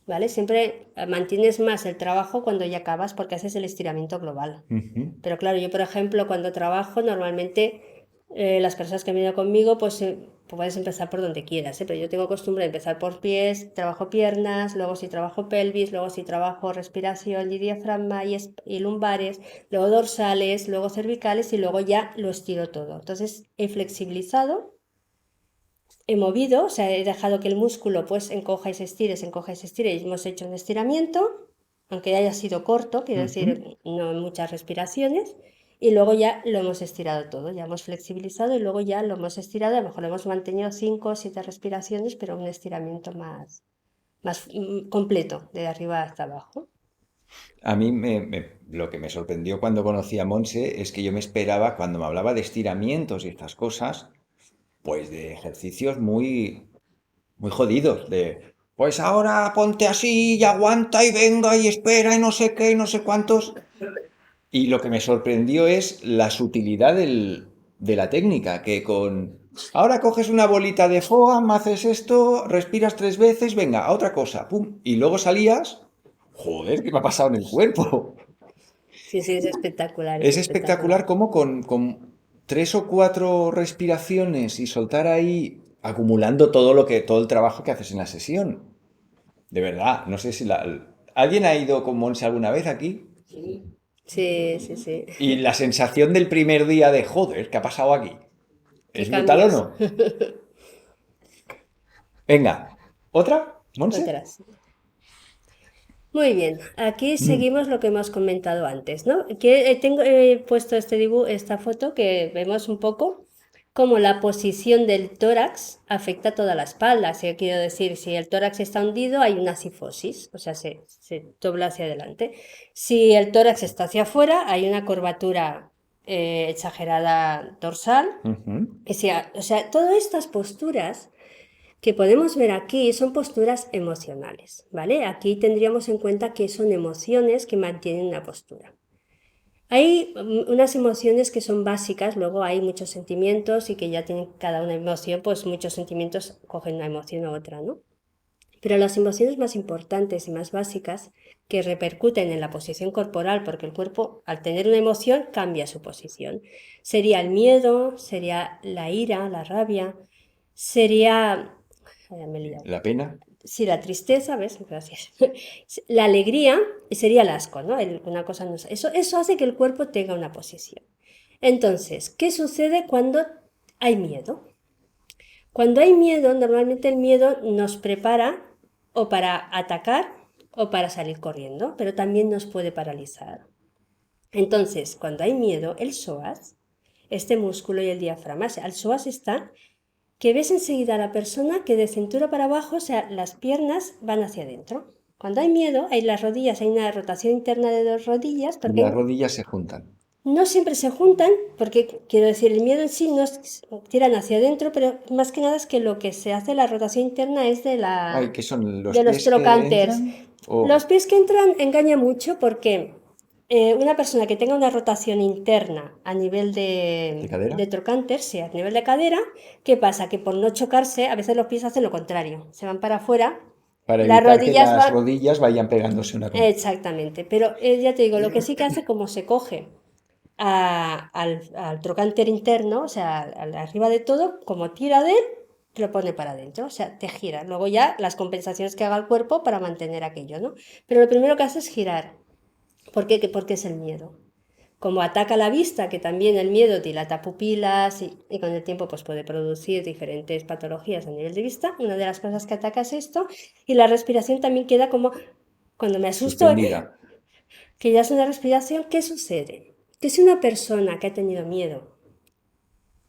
¿vale? Siempre mantienes más el trabajo cuando ya acabas porque haces el estiramiento global. Ujú. Pero claro, yo por ejemplo cuando trabajo normalmente las personas que han venido conmigo pues puedes empezar por donde quieras, ¿eh? Pero yo tengo costumbre de empezar por pies, trabajo piernas, luego si trabajo pelvis, luego si trabajo respiración y diafragma y lumbares, luego dorsales, luego cervicales y luego ya lo estiro todo. Entonces he flexibilizado, he movido, o sea, he dejado que el músculo pues se encoja y se estire y hemos hecho un estiramiento, aunque haya sido corto, quiero Ujú. decir, no muchas respiraciones, y luego ya lo hemos estirado todo, ya hemos flexibilizado y luego ya lo hemos estirado, a lo mejor hemos mantenido 5 o 7 respiraciones, pero un estiramiento más completo, de arriba hasta abajo. A mí lo que me sorprendió cuando conocí a Monse es que yo me esperaba, cuando me hablaba de estiramientos y estas cosas, pues de ejercicios muy jodidos, pues ahora ponte así y aguanta y venga y espera y no sé qué y no sé cuántos. Y lo que me sorprendió es la sutilidad de la técnica, que ahora coges una bolita de foam, haces esto, respiras 3 veces, venga, a otra cosa, pum, y luego salías, joder, ¿qué me ha pasado en el cuerpo? Sí, sí, es espectacular, es Es espectacular espectacular. cómo con 3 o 4 respiraciones y soltar ahí, acumulando todo el trabajo que haces en la sesión. De verdad, no sé si ¿alguien ha ido con Monse alguna vez aquí? Sí, sí, sí. Y la sensación del primer día de, joder, ¿qué ha pasado aquí? ¿Qué ¿Es brutal o cambios? no? Venga, ¿otra? ¿Monse? Otras. Muy bien, aquí Mm. seguimos lo que hemos comentado antes, ¿no? He puesto esta foto que vemos un poco cómo la posición del tórax afecta a toda la espalda. Quiero decir, si el tórax está hundido, hay una cifosis, o sea, se dobla hacia adelante. Si el tórax está hacia afuera, hay una curvatura exagerada dorsal. Ujú. O sea, todas estas posturas que podemos ver aquí son posturas emocionales, ¿vale? Aquí tendríamos en cuenta que son emociones que mantienen una postura. Hay unas emociones que son básicas, luego hay muchos sentimientos y que ya tienen cada una emoción, pues muchos sentimientos cogen una emoción u otra, ¿no? Pero las emociones más importantes y más básicas que repercuten en la posición corporal, porque el cuerpo al tener una emoción cambia su posición, sería el miedo, sería la ira, la rabia, sería me he liado. La pena. Sí, la tristeza, ¿ves? Gracias. La alegría sería el asco, ¿no? Una cosa no, eso hace que el cuerpo tenga una posición. Entonces, ¿qué sucede cuando hay miedo? Cuando hay miedo, normalmente el miedo nos prepara o para atacar o para salir corriendo, pero también nos puede paralizar. Entonces, cuando hay miedo, el psoas, este músculo y el diafragma, o sea, el psoas está que ves enseguida a la persona que de cintura para abajo, o sea, las piernas van hacia adentro. Cuando hay miedo, hay las rodillas, hay una rotación interna de 2 rodillas, Y las rodillas se juntan. no siempre se juntan, porque quiero decir, el miedo en sí no tiran hacia adentro, pero más que nada es que lo que se hace la rotación interna es Ay, ¿qué son los de los pies que trocánters. entran? ¿O Los pies que entran engaña mucho porque una persona que tenga una rotación interna a nivel de de cadera? trocánter, sí, a nivel de cadera, ¿qué pasa? Que por no chocarse, a veces los pies hacen lo contrario, se van para afuera, Para las evitar que rodillas las van. rodillas vayan pegándose una con otra. Exactamente, pero ya te digo, lo que sí que hace como se coge al trocánter interno, o sea, arriba de todo, como tira de él, te lo pone para adentro, o sea, te gira. Luego ya las compensaciones que haga el cuerpo para mantener aquello, ¿no? Pero lo primero que hace es girar. ¿Por qué? Porque es el miedo. Como ataca la vista, que también el miedo dilata pupilas y con el tiempo pues puede producir diferentes patologías a nivel de vista, una de las cosas que ataca es esto, y la respiración también queda como, cuando me asusto, Suspendida. que ya es una respiración, ¿qué sucede? Que si una persona que ha tenido miedo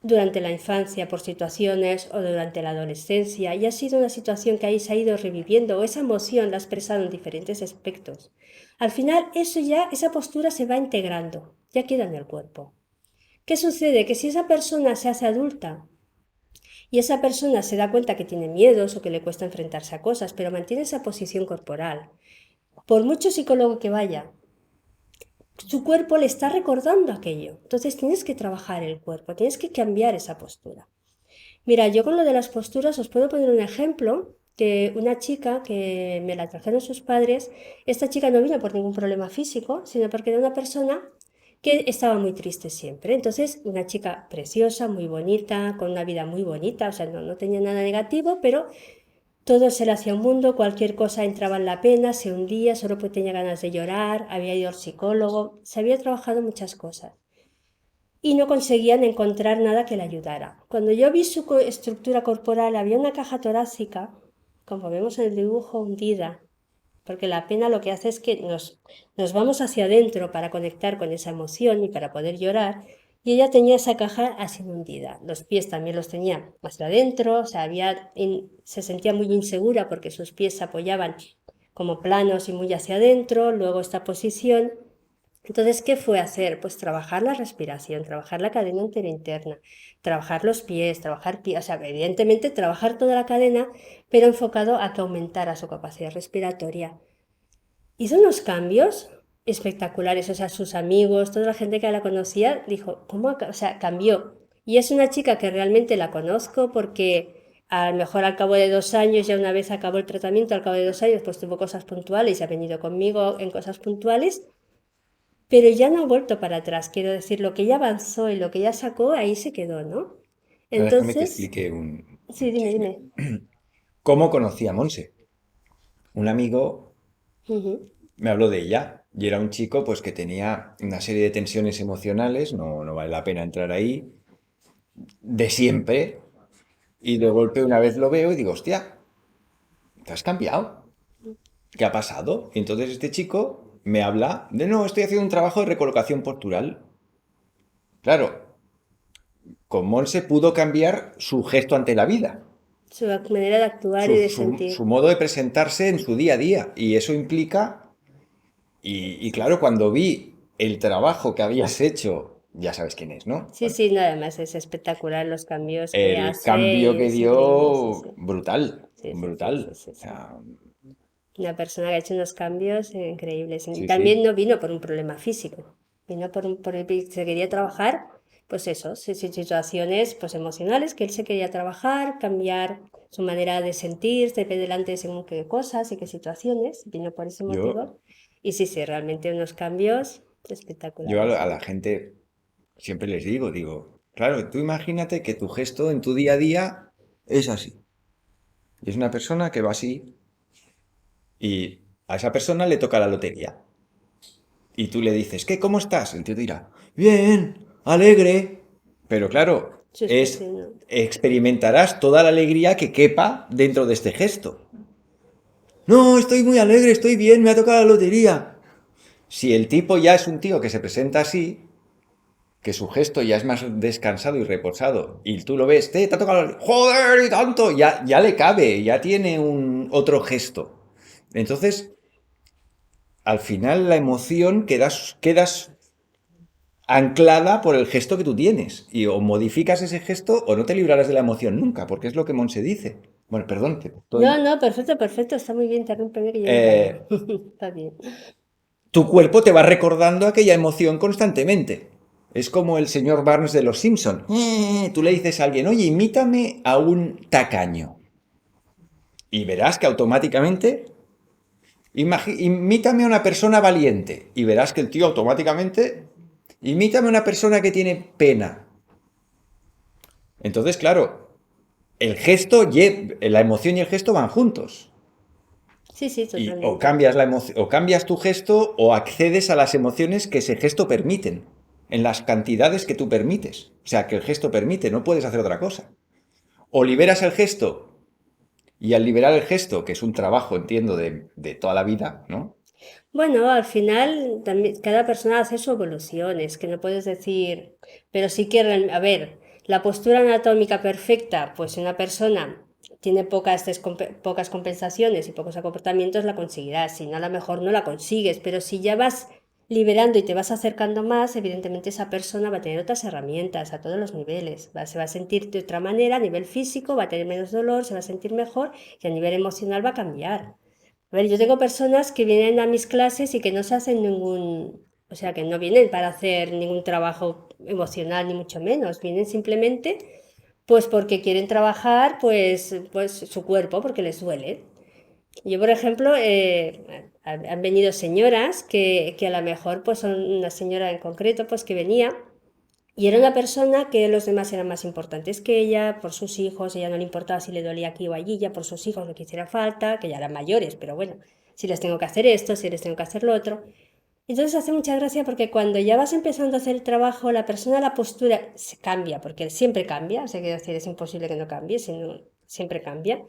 durante la infancia por situaciones o durante la adolescencia y ha sido una situación que ahí se ha ido reviviendo o esa emoción la ha expresado en diferentes aspectos, al final esa postura se va integrando, ya queda en el cuerpo. ¿Qué sucede? Que si esa persona se hace adulta y esa persona se da cuenta que tiene miedos o que le cuesta enfrentarse a cosas, pero mantiene esa posición corporal, por mucho psicólogo que vaya, su cuerpo le está recordando aquello. Entonces tienes que trabajar el cuerpo, tienes que cambiar esa postura. Mira, yo con lo de las posturas os puedo poner un ejemplo, que una chica que me la trajeron sus padres, esta chica no vino por ningún problema físico, sino porque era una persona que estaba muy triste siempre. Entonces, una chica preciosa, muy bonita, con una vida muy bonita, o sea, no tenía nada negativo, pero todo se le hacía un mundo, cualquier cosa entraba en la pena, se hundía, solo tenía ganas de llorar, había ido al psicólogo, se había trabajado muchas cosas y no conseguían encontrar nada que le ayudara. Cuando yo vi su estructura corporal, había una caja torácica, como vemos en el dibujo, hundida, porque la pena lo que hace es que nos vamos hacia adentro para conectar con esa emoción y para poder llorar, y ella tenía esa caja así hundida. Los pies también los tenía hacia adentro, o sea, se sentía muy insegura porque sus pies se apoyaban como planos y muy hacia adentro, luego esta posición. Entonces, ¿qué fue hacer? Pues trabajar la respiración, trabajar la cadena interna, trabajar los pies, o sea, evidentemente trabajar toda la cadena, pero enfocado a que aumentara su capacidad respiratoria. Hizo unos cambios espectaculares, o sea, sus amigos, toda la gente que la conocía, dijo, ¿cómo? O sea, cambió. Y es una chica que realmente la conozco porque a lo mejor al cabo de 2 años, ya una vez acabó el tratamiento, al cabo de 2 años, pues tuvo cosas puntuales y ha venido conmigo en cosas puntuales, pero ya no ha vuelto para atrás, quiero decir, lo que ella avanzó y lo que ella sacó, ahí se quedó, ¿no? Ahora déjame que Entonces, explique sí, un dime, chisme. dime. ¿Cómo conocí a Monse? Un amigo Ujú. me habló de ella y era un chico pues que tenía una serie de tensiones emocionales, no vale la pena entrar ahí, de siempre, y de golpe una vez lo veo y digo, hostia, ¿te has cambiado? ¿Qué ha pasado? Y entonces este chico me habla de, no, estoy haciendo un trabajo de recolocación postural. Claro, con Monse pudo cambiar su gesto ante la vida, Su manera de actuar y su, de su- sentir. su modo de presentarse en su día a día. Y eso implica, y claro, cuando vi el trabajo que habías hecho, ya sabes quién es, ¿no? Sí, Bueno, sí, nada más es espectacular los cambios que el hace cambio y que es increíble, sí, sí. dio, brutal, Sí, sí, sí, sí, brutal. sí, O sí. sea, Una persona que ha hecho unos cambios increíbles. Y sí, también sí. no vino por un problema físico, vino se quería trabajar, pues eso, situaciones pues emocionales que él se quería trabajar, cambiar su manera de sentirse delante de según qué cosas y qué situaciones, vino por ese Yo, motivo. Y sí, sí, realmente unos cambios yo a espectaculares, la sí. a la gente siempre les digo, claro, tú imagínate que tu gesto en tu día a día es así. Y es una persona que va así y a esa persona le toca la lotería. Y tú le dices, ¿qué? ¿Cómo estás? El tío te dirá, bien, alegre. Pero claro, Su expresión, ¿no? experimentarás toda la alegría que quepa dentro de este gesto. No, estoy muy alegre, estoy bien, me ha tocado la lotería. Si el tipo ya es un tío que se presenta así, que su gesto ya es más descansado y reposado, y tú lo ves, te ha tocado la lotería, joder, y tanto, ya le cabe, ya tiene un otro gesto. Entonces, al final la emoción quedas anclada por el gesto que tú tienes. Y o modificas ese gesto o no te librarás de la emoción nunca, porque es lo que Monse dice. Bueno, perdón, te No, estoy... no, perfecto, perfecto, está muy bien, interrúmpeme que yo me callo. eh, Está bien. tu cuerpo te va recordando aquella emoción constantemente. Es como el señor Barnes de los Simpson. Tú le dices a alguien, oye, imítame a un tacaño. Y verás que automáticamente... Imítame a una persona valiente. Y verás que el tío automáticamente... Imítame a una persona que tiene pena. Entonces, claro, el gesto, la emoción y el gesto van juntos. Sí, sí, Y o totalmente. cambias la emoción, o cambias tu gesto o accedes a las emociones que ese gesto permiten, en las cantidades que tú permites. O sea, que el gesto permite, no puedes hacer otra cosa. O liberas el gesto y al liberar el gesto, que es un trabajo, entiendo, de toda la vida, ¿no? Bueno, al final también cada persona hace su evolución, es que no puedes decir, pero sí que, a ver, la postura anatómica perfecta, pues si una persona tiene pocas compensaciones y pocos comportamientos, la conseguirás, si no, a lo mejor no la consigues, pero si ya vas liberando y te vas acercando más, evidentemente esa persona va a tener otras herramientas a todos los niveles. Se va a sentir de otra manera, a nivel físico, va a tener menos dolor, se va a sentir mejor y a nivel emocional va a cambiar. A ver, yo tengo personas que vienen a mis clases y que no se hacen ningún, o sea, que no vienen para hacer ningún trabajo emocional, ni mucho menos. Vienen simplemente, pues porque quieren trabajar, pues su cuerpo, porque les duele. Yo, por ejemplo, han venido señoras que a lo mejor, pues son una señora en concreto, pues que venía y era una persona que los demás eran más importantes que ella, por sus hijos, ella no le importaba si le dolía aquí o allí, ya por sus hijos lo que hiciera falta, que ya eran mayores, pero bueno, si les tengo que hacer esto, si les tengo que hacer lo otro. Entonces hace mucha gracia porque cuando ya vas empezando a hacer el trabajo, la persona, la postura se cambia, porque siempre cambia, o sea, quiero decir, es imposible que no cambie, sino siempre cambia.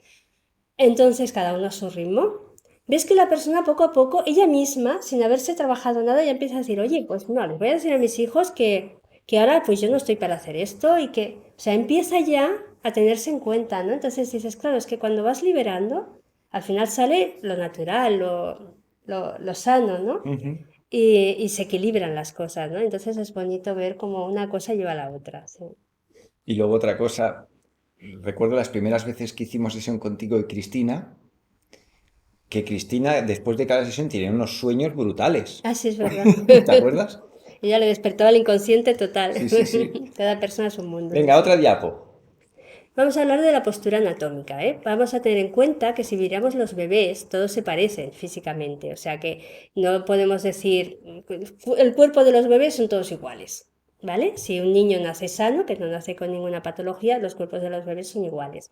Entonces, cada uno a su ritmo. Ves que la persona poco a poco, ella misma, sin haberse trabajado nada, ya empieza a decir, oye, pues no, les voy a decir a mis hijos que ahora pues yo no estoy para hacer esto y que, o sea, empieza ya a tenerse en cuenta, ¿no? Entonces dices, claro, es que cuando vas liberando, al final sale lo natural, lo sano, ¿no? Ujú. Y se equilibran las cosas, ¿no? Entonces es bonito ver cómo una cosa lleva a la otra, sí. Y luego otra cosa, recuerdo las primeras veces que hicimos sesión contigo y Cristina, que Cristina después de cada sesión tiene unos sueños brutales. Ah, sí, es verdad. ¿Te acuerdas? Ella le despertaba el inconsciente total. Sí, sí, sí. Cada persona es un mundo, sí, Venga, sí. otra diapo. Vamos a hablar de la postura anatómica, ¿eh? Vamos a tener en cuenta que si miramos los bebés, todos se parecen físicamente, o sea que no podemos decir el cuerpo de los bebés son todos iguales, ¿vale? Si un niño nace sano, que no nace con ninguna patología, los cuerpos de los bebés son iguales.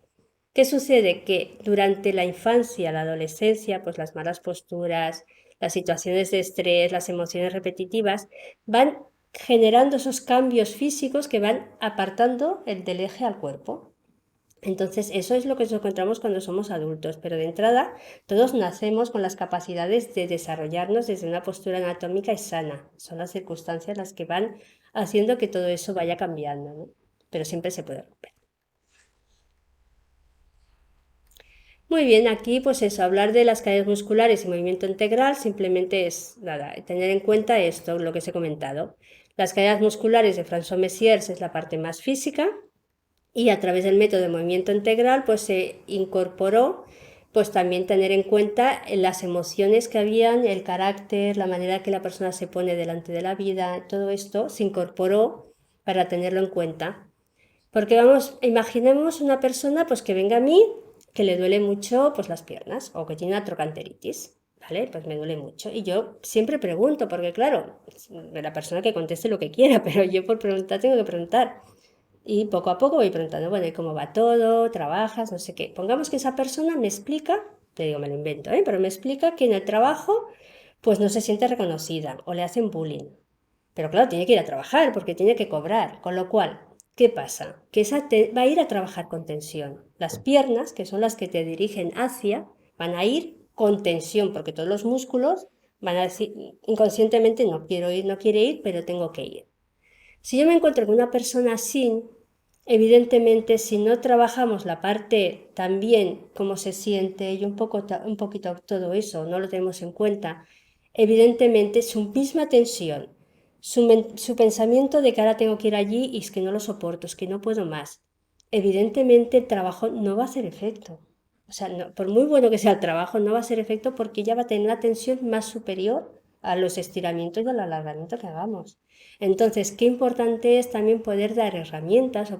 ¿Qué sucede? Que durante la infancia, la adolescencia, pues las malas posturas, las situaciones de estrés, las emociones repetitivas, van generando esos cambios físicos que van apartando el del eje al cuerpo. Entonces, eso es lo que nos encontramos cuando somos adultos, pero de entrada todos nacemos con las capacidades de desarrollarnos desde una postura anatómica y sana. Son las circunstancias las que van haciendo que todo eso vaya cambiando, ¿no? Pero siempre se puede romper. Muy bien, aquí pues eso, hablar de las cadenas musculares y movimiento integral simplemente es nada, tener en cuenta esto, lo que os he comentado. Las cadenas musculares de François Messiers es la parte más física, y a través del método de movimiento integral pues se incorporó pues también tener en cuenta las emociones que habían, el carácter, la manera que la persona se pone delante de la vida, todo esto se incorporó para tenerlo en cuenta. Porque vamos, imaginemos una persona pues que venga a mí que le duele mucho pues las piernas o que tiene una trocanteritis, ¿vale? Pues me duele mucho y yo siempre pregunto porque claro, la persona que conteste lo que quiera, pero yo por preguntar tengo que preguntar. Y poco a poco voy preguntando, bueno, ¿y cómo va todo? ¿Trabajas? No sé qué. Pongamos que esa persona me explica, te digo, me lo invento, ¿eh? Pero me explica que en el trabajo pues no se siente reconocida o le hacen bullying. Pero claro, tiene que ir a trabajar porque tiene que cobrar. Con lo cual, ¿qué pasa? Que va a ir a trabajar con tensión. Las piernas, que son las que te dirigen hacia, van a ir con tensión porque todos los músculos van a decir inconscientemente no quiero ir, no quiere ir, pero tengo que ir. Si yo me encuentro con una persona así, evidentemente si no trabajamos la parte también cómo se siente y un poquito todo eso, no lo tenemos en cuenta, evidentemente su misma tensión, su pensamiento de que ahora tengo que ir allí y es que no lo soporto, es que no puedo más, evidentemente el trabajo no va a hacer efecto. O sea, por muy bueno que sea el trabajo, no va a hacer efecto porque ella va a tener una tensión más superior a los estiramientos y al alargamiento que hagamos. Entonces, qué importante es también poder dar herramientas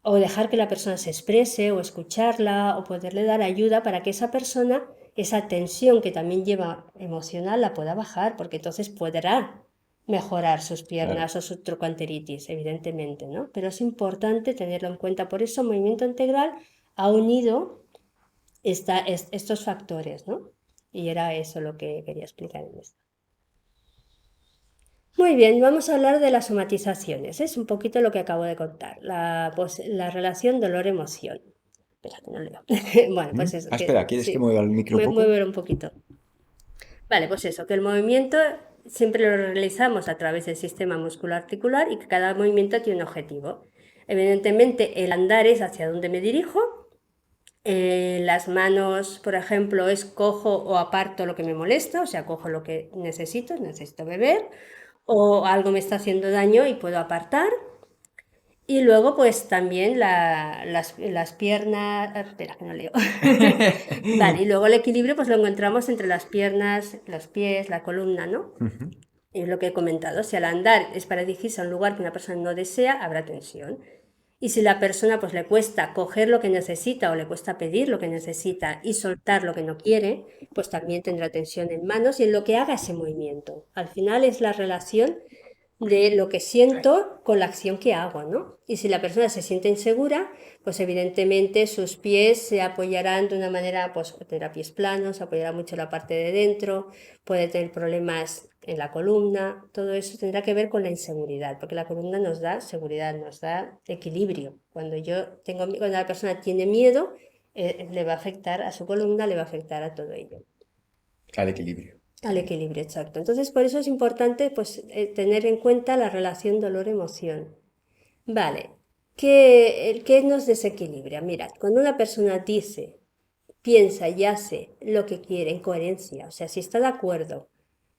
o dejar que la persona se exprese o escucharla o poderle dar ayuda para que esa persona, esa tensión que también lleva emocional, la pueda bajar, porque entonces podrá mejorar sus Claro. piernas o su trocanteritis, evidentemente, ¿no? Pero es importante tenerlo en cuenta. Por eso, Movimiento Integral ha unido estos factores, ¿no? Y era eso lo que quería explicar en esto. Muy bien, vamos a hablar de las somatizaciones. Es un poquito lo que acabo de contar, la relación dolor-emoción. Espera, que no leo. Bueno, ¿Mm? pues eso, Ah, que espera, ¿quieres que sí, mueva el micro un poco? muévelo un poquito. Vale, pues eso, que el movimiento siempre lo realizamos a través del sistema muscular articular y que cada movimiento tiene un objetivo. Evidentemente, el andar es hacia dónde me dirijo Las manos, por ejemplo, es cojo o aparto lo que me molesta, o sea, cojo lo que necesito beber, o algo me está haciendo daño y puedo apartar. Y luego, pues también las piernas. Espera, que no leo. Vale, y luego el equilibrio, pues lo encontramos entre las piernas, los pies, la columna, ¿no? Ujú. Y es lo que he comentado. Si al andar es para dirigirse a un lugar que una persona no desea, habrá tensión. Y si la persona pues le cuesta coger lo que necesita o le cuesta pedir lo que necesita y soltar lo que no quiere, pues también tendrá tensión en manos y en lo que haga ese movimiento. Al final es la relación de lo que siento con la acción que hago, ¿no? Y si la persona se siente insegura, pues evidentemente sus pies se apoyarán de una manera, pues tendrá pies planos, apoyará mucho la parte de dentro, puede tener problemas en la columna, todo eso tendrá que ver con la inseguridad, porque la columna nos da seguridad, nos da equilibrio. Cuando la persona tiene miedo, le va a afectar a su columna, le va a afectar a todo ello. Al equilibrio. Al equilibrio, exacto. Entonces, por eso es importante pues, tener en cuenta la relación dolor-emoción. Vale, ¿qué nos desequilibra? Mirad, cuando una persona dice, piensa y hace lo que quiere en coherencia, o sea, si está de acuerdo,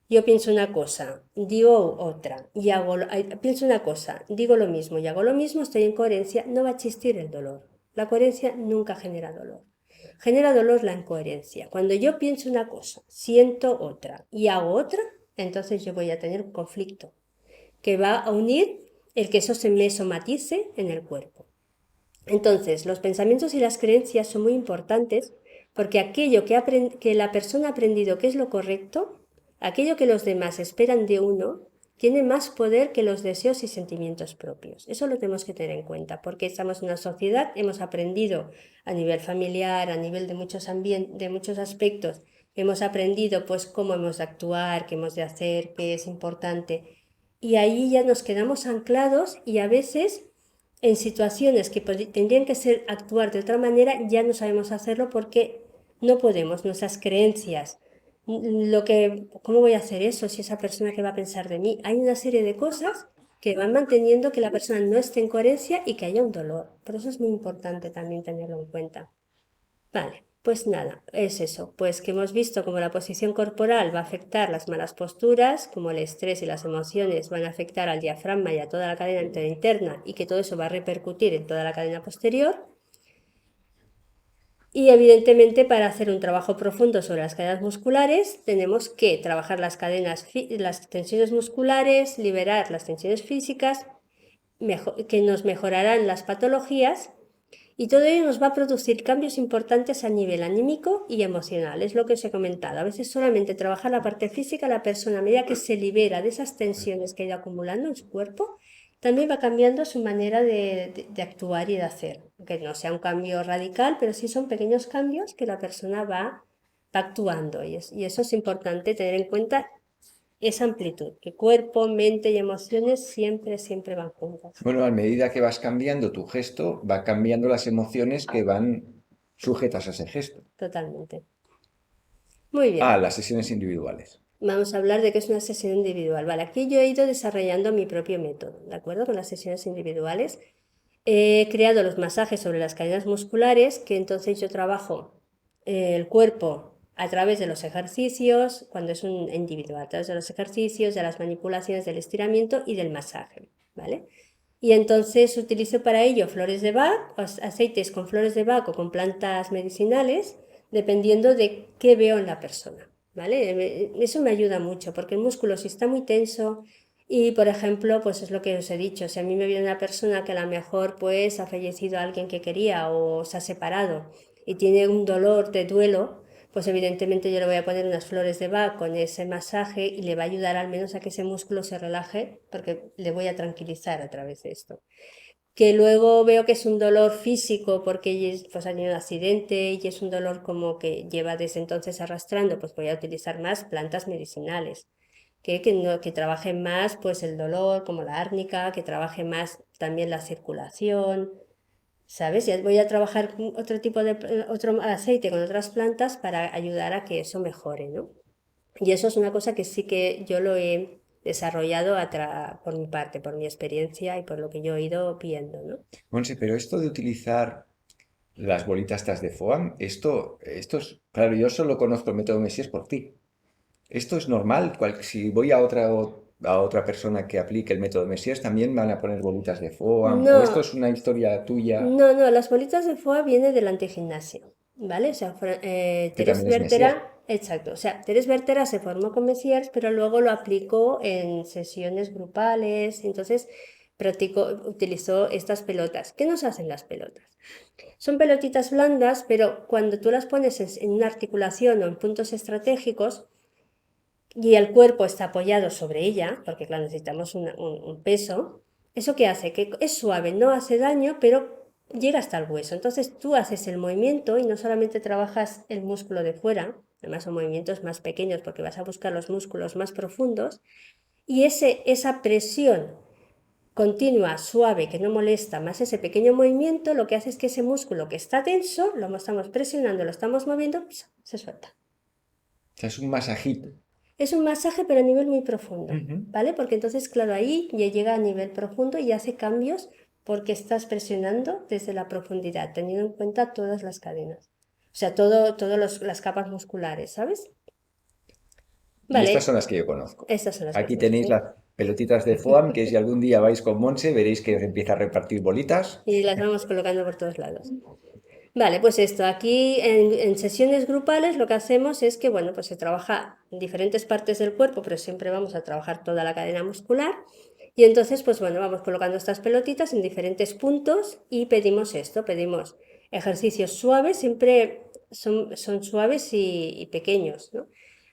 yo pienso una cosa, digo otra, pienso una cosa, digo lo mismo y hago lo mismo, estoy en coherencia, no va a existir el dolor. La coherencia nunca genera dolor. Genera dolor la incoherencia. Cuando yo pienso una cosa, siento otra y hago otra, entonces yo voy a tener un conflicto que va a unir el que eso se me somatice en el cuerpo. Entonces, los pensamientos y las creencias son muy importantes porque aquello que la persona ha aprendido que es lo correcto, aquello que los demás esperan de uno, tiene más poder que los deseos y sentimientos propios. Eso lo tenemos que tener en cuenta porque estamos en una sociedad, hemos aprendido a nivel familiar, a nivel de muchos aspectos, hemos aprendido pues cómo hemos de actuar, qué hemos de hacer, qué es importante. Y ahí ya nos quedamos anclados y a veces en situaciones que tendrían que ser actuar de otra manera, ya no sabemos hacerlo porque no podemos, nuestras creencias, ¿cómo voy a hacer eso si esa persona que va a pensar de mí? Hay una serie de cosas que van manteniendo que la persona no esté en coherencia y que haya un dolor. Por eso es muy importante también tenerlo en cuenta. Vale, pues nada, es eso, pues que hemos visto cómo la posición corporal va a afectar las malas posturas, como el estrés y las emociones van a afectar al diafragma y a toda la cadena interna y que todo eso va a repercutir en toda la cadena posterior. Y evidentemente para hacer un trabajo profundo sobre las cadenas musculares tenemos que trabajar las tensiones musculares, liberar las tensiones físicas, que nos mejorarán las patologías y todo ello nos va a producir cambios importantes a nivel anímico y emocional. Es lo que os he comentado. A veces solamente trabajar la parte física, la persona a medida que se libera de esas tensiones que ha ido acumulando en su cuerpo, también va cambiando su manera de actuar y de hacer. Que no sea un cambio radical, pero sí son pequeños cambios que la persona va actuando. Y eso es importante tener en cuenta esa amplitud, que cuerpo, mente y emociones siempre, siempre van juntas. Bueno, a medida que vas cambiando tu gesto, va cambiando las emociones que van sujetas a ese gesto. Totalmente. Muy Ah, bien. las sesiones individuales. Vamos a hablar de qué es una sesión individual. Vale, aquí yo he ido desarrollando mi propio método, ¿de acuerdo? Con las sesiones individuales. He creado los masajes sobre las cadenas musculares, que entonces yo trabajo el cuerpo a través de los ejercicios, cuando es un individual, a través de los ejercicios, de las manipulaciones, del estiramiento y del masaje, ¿vale? Y entonces utilizo para ello flores de Bach, aceites con flores de Bach o con plantas medicinales, dependiendo de qué veo en la persona, ¿vale? Eso me ayuda mucho, porque el músculo si está muy tenso y, por ejemplo, pues es lo que os he dicho, si a mí me viene una persona que a lo mejor pues ha fallecido alguien que quería o se ha separado y tiene un dolor de duelo, pues evidentemente yo le voy a poner unas flores de Bach con ese masaje y le va a ayudar al menos a que ese músculo se relaje porque le voy a tranquilizar a través de esto. Que luego veo que es un dolor físico porque pues, ha tenido un accidente y es un dolor como que lleva desde entonces arrastrando, pues voy a utilizar más plantas medicinales. Que trabaje más pues el dolor, como la árnica, que trabaje más también la circulación, ¿sabes? Ya voy a trabajar otro aceite con otras plantas para ayudar a que eso mejore, ¿no? Y eso es una cosa que sí que yo lo he desarrollado por mi parte, por mi experiencia y por lo que yo he ido viendo, ¿no? Monse, pero esto de utilizar las bolitas estas de foam, esto es, claro, yo solo conozco el método Messier por ti. Esto es normal, si voy a otra persona que aplique el método Messier, también van a poner bolitas de foam, o esto No, es una historia tuya no, las bolitas de foie vienen del antigimnasio, ¿vale? O sea, que Thérèse también es Messier. Bertera, exacto. O sea, Thérèse Bertera se formó con Messiers, pero luego lo aplicó en sesiones grupales, entonces utilizó estas pelotas. ¿Qué nos hacen las pelotas? Son pelotitas blandas, pero cuando tú las pones en una articulación o en puntos estratégicos y el cuerpo está apoyado sobre ella, porque claro, necesitamos un peso, ¿eso qué hace? Que es suave, no hace daño, pero llega hasta el hueso. Entonces tú haces el movimiento y no solamente trabajas el músculo de fuera, además son movimientos más pequeños porque vas a buscar los músculos más profundos, y esa presión continua, suave, que no molesta, más ese pequeño movimiento, lo que hace es que ese músculo que está tenso, lo estamos presionando, lo estamos moviendo, se suelta. O sea, es un masajito. Es un masaje, pero a nivel muy profundo, Ujú. ¿vale? Porque entonces, claro, ahí ya llega a nivel profundo y hace cambios porque estás presionando desde la profundidad, teniendo en cuenta todas las cadenas. O sea, todas las capas musculares, ¿sabes? Y estas Vale, son las que yo conozco. estas son las que Aquí conoces, tenéis ¿sí? las pelotitas de foam, que si algún día vais con Monse, veréis que os empieza a repartir bolitas. Y las vamos colocando por todos lados. Vale, pues esto, aquí en sesiones grupales lo que hacemos es que, bueno, pues se trabaja en diferentes partes del cuerpo, pero siempre vamos a trabajar toda la cadena muscular. Y entonces, pues bueno, vamos colocando estas pelotitas en diferentes puntos y pedimos esto, pedimos ejercicios suaves, siempre son suaves y pequeños, ¿no?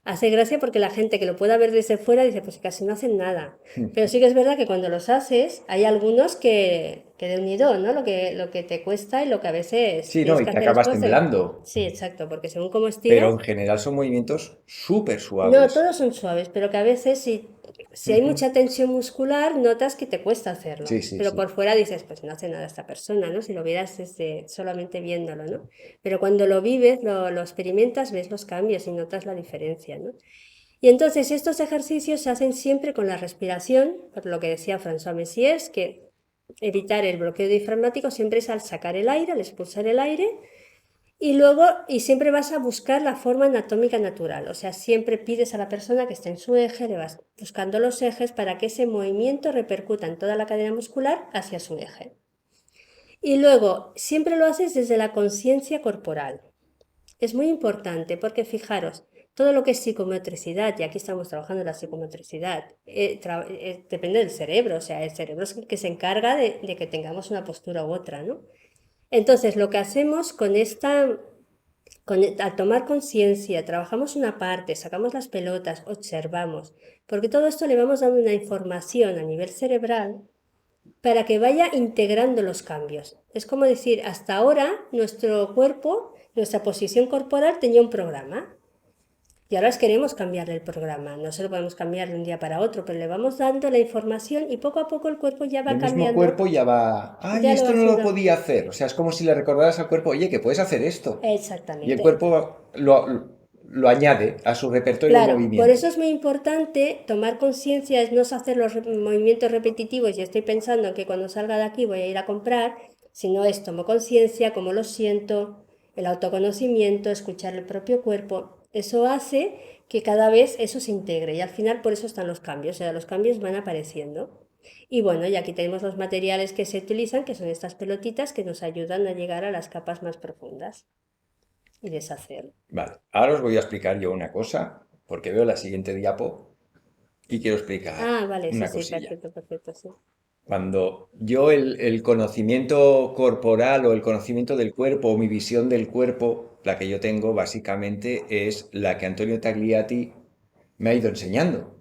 Hace gracia porque la gente que lo pueda ver desde fuera dice, pues casi no hacen nada. Pero sí que es verdad que cuando los haces, hay algunos que de unido, ¿no? Lo que te cuesta y lo que a veces Sí, no, tienes y que que hacer acabas esfuerzo. temblando. Sí, exacto, porque según cómo Pero estiras, en general son movimientos súper no, suaves. todos son suaves, pero que a veces si hay Ujú. mucha tensión muscular, notas que te cuesta hacerlo. Sí, sí, Pero por sí. fuera dices, pues no hace nada esta persona, ¿no? Si lo vieras solamente viéndolo, ¿no? Pero cuando lo vives, lo experimentas, ves los cambios y notas la diferencia, ¿no? Y entonces estos ejercicios se hacen siempre con la respiración, por lo que decía François Messiers, que evitar el bloqueo diafragmático siempre es al sacar el aire, al expulsar el aire, y luego, y siempre vas a buscar la forma anatómica natural, o sea, siempre pides a la persona que esté en su eje, le vas buscando los ejes para que ese movimiento repercuta en toda la cadena muscular hacia su eje. Y luego, siempre lo haces desde la conciencia corporal. Es muy importante porque fijaros, todo lo que es psicomotricidad, y aquí estamos trabajando en la psicomotricidad, depende del cerebro, o sea, el cerebro es el que se encarga de que tengamos una postura u otra, ¿no? Entonces, lo que hacemos al tomar conciencia, trabajamos una parte, sacamos las pelotas, observamos, porque todo esto le vamos dando una información a nivel cerebral para que vaya integrando los cambios. Es como decir, hasta ahora nuestro cuerpo, nuestra posición corporal tenía un programa y ahora queremos cambiarle el programa. No se lo podemos cambiar de un día para otro, pero le vamos dando la información y poco a poco el cuerpo ya va El mismo cambiando, cuerpo ya va, ay, ya lo va esto no lo haciendo. podía hacer. O sea, es como si le recordaras al cuerpo, oye, que puedes hacer esto. Y el Exactamente. cuerpo lo añade a su repertorio de Claro, por eso movimientos. es muy importante tomar conciencia, es no hacer los movimientos repetitivos y estoy pensando que cuando salga de aquí voy a ir a comprar, sino es tomo conciencia, cómo lo siento, el autoconocimiento, escuchar el propio cuerpo. Eso hace que cada vez eso se integre y al final por eso están los cambios, o sea, los cambios van apareciendo. Y bueno, y aquí tenemos los materiales que se utilizan, que son estas pelotitas que nos ayudan a llegar a las capas más profundas y deshacer. Vale, ahora os voy a explicar yo una cosa, porque veo la siguiente diapo y quiero explicar Ah, vale, sí, una sí, cosilla. perfecto, perfecto, sí. Cuando yo el conocimiento corporal o el conocimiento del cuerpo o mi visión del cuerpo, la que yo tengo básicamente es la que Antonio Tagliati me ha ido enseñando.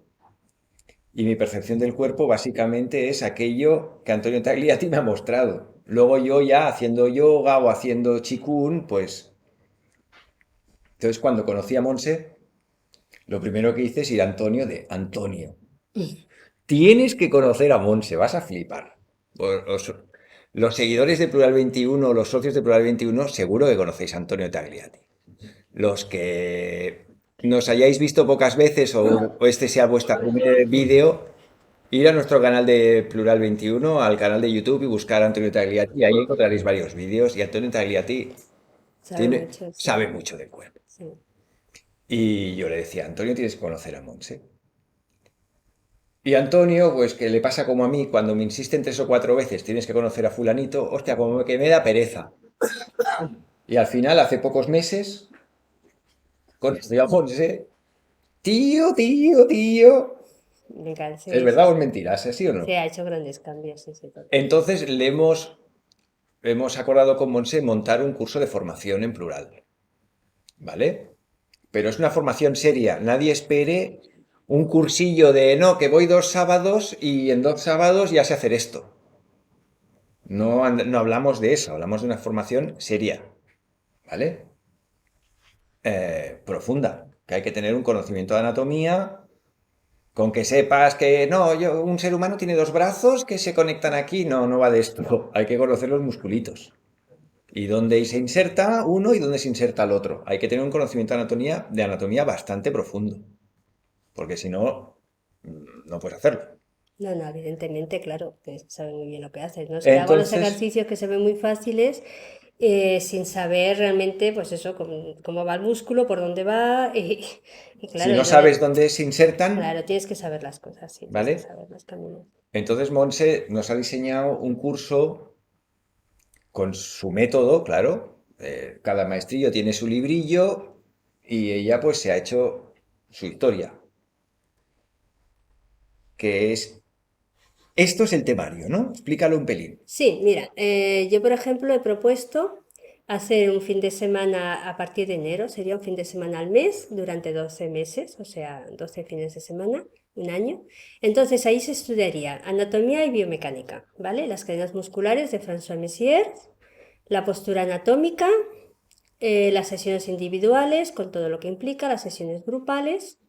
Y mi percepción del cuerpo básicamente es aquello que Antonio Tagliati me ha mostrado. Luego yo ya haciendo yoga o haciendo chikun, pues... Entonces cuando conocí a Monse, lo primero que hice es ir a Antonio de Antonio. Tienes que conocer a Monse, vas a flipar. Los seguidores de Plural 21, los socios de Plural 21, seguro que conocéis a Antonio Tagliati. Los que nos hayáis visto pocas veces o este sea vuestro primer vídeo, Ir a nuestro canal de Plural 21, al canal de YouTube y buscar a Antonio Tagliati. Ahí encontraréis varios vídeos. Y Antonio Tagliati Sabe mucho, sí. sabe mucho del cuerpo. Sí. Y yo le decía, Antonio, tienes que conocer a Monse. Y Antonio, pues que le pasa como a mí, cuando me insisten 3 o 4 veces, tienes que conocer a fulanito, hostia, como que me da pereza. Y al final, hace pocos meses, conocí a Monse. Tío, tío, tío. Venga, ¿Es sí, sí, verdad o es sí. mentira? ¿Es así o no? Sí, ha hecho grandes cambios, sí, sí, total. Entonces hemos acordado con Monse montar un curso de formación en plural, ¿vale? Pero es una formación seria. Nadie espere un cursillo de, no, que voy 2 sábados y en 2 sábados ya sé hacer esto. No, no hablamos de eso, hablamos de una formación seria, ¿vale? Profunda, que hay que tener un conocimiento de anatomía, con que sepas que no, un ser humano tiene 2 brazos que se conectan aquí, no, no va de esto. Hay que conocer los musculitos. Y dónde se inserta uno y dónde se inserta el otro. Hay que tener un conocimiento de anatomía bastante profundo, porque si no, no puedes hacerlo. No, no, evidentemente, claro, que sabe muy bien lo que hace. No es que hago los Entonces, ejercicios que se ven muy fáciles sin saber realmente, pues eso, cómo va el músculo, por dónde va y si claro, no sabes dónde se insertan, claro, tienes que saber las cosas, sí, tienes que ¿vale? saber los caminos. Entonces Monse nos ha diseñado un curso con su método, claro. Cada maestrillo tiene su librillo y ella pues se ha hecho su historia, que es... Esto es el temario, ¿no? Explícalo un pelín. Sí, mira, yo por ejemplo he propuesto hacer un fin de semana a partir de enero, sería un fin de semana al mes durante 12 meses, o sea, 12 fines de semana, un año. Entonces ahí se estudiaría anatomía y biomecánica, ¿vale? Las cadenas musculares de François Messier, la postura anatómica, las sesiones individuales con todo lo que implica, las sesiones grupales.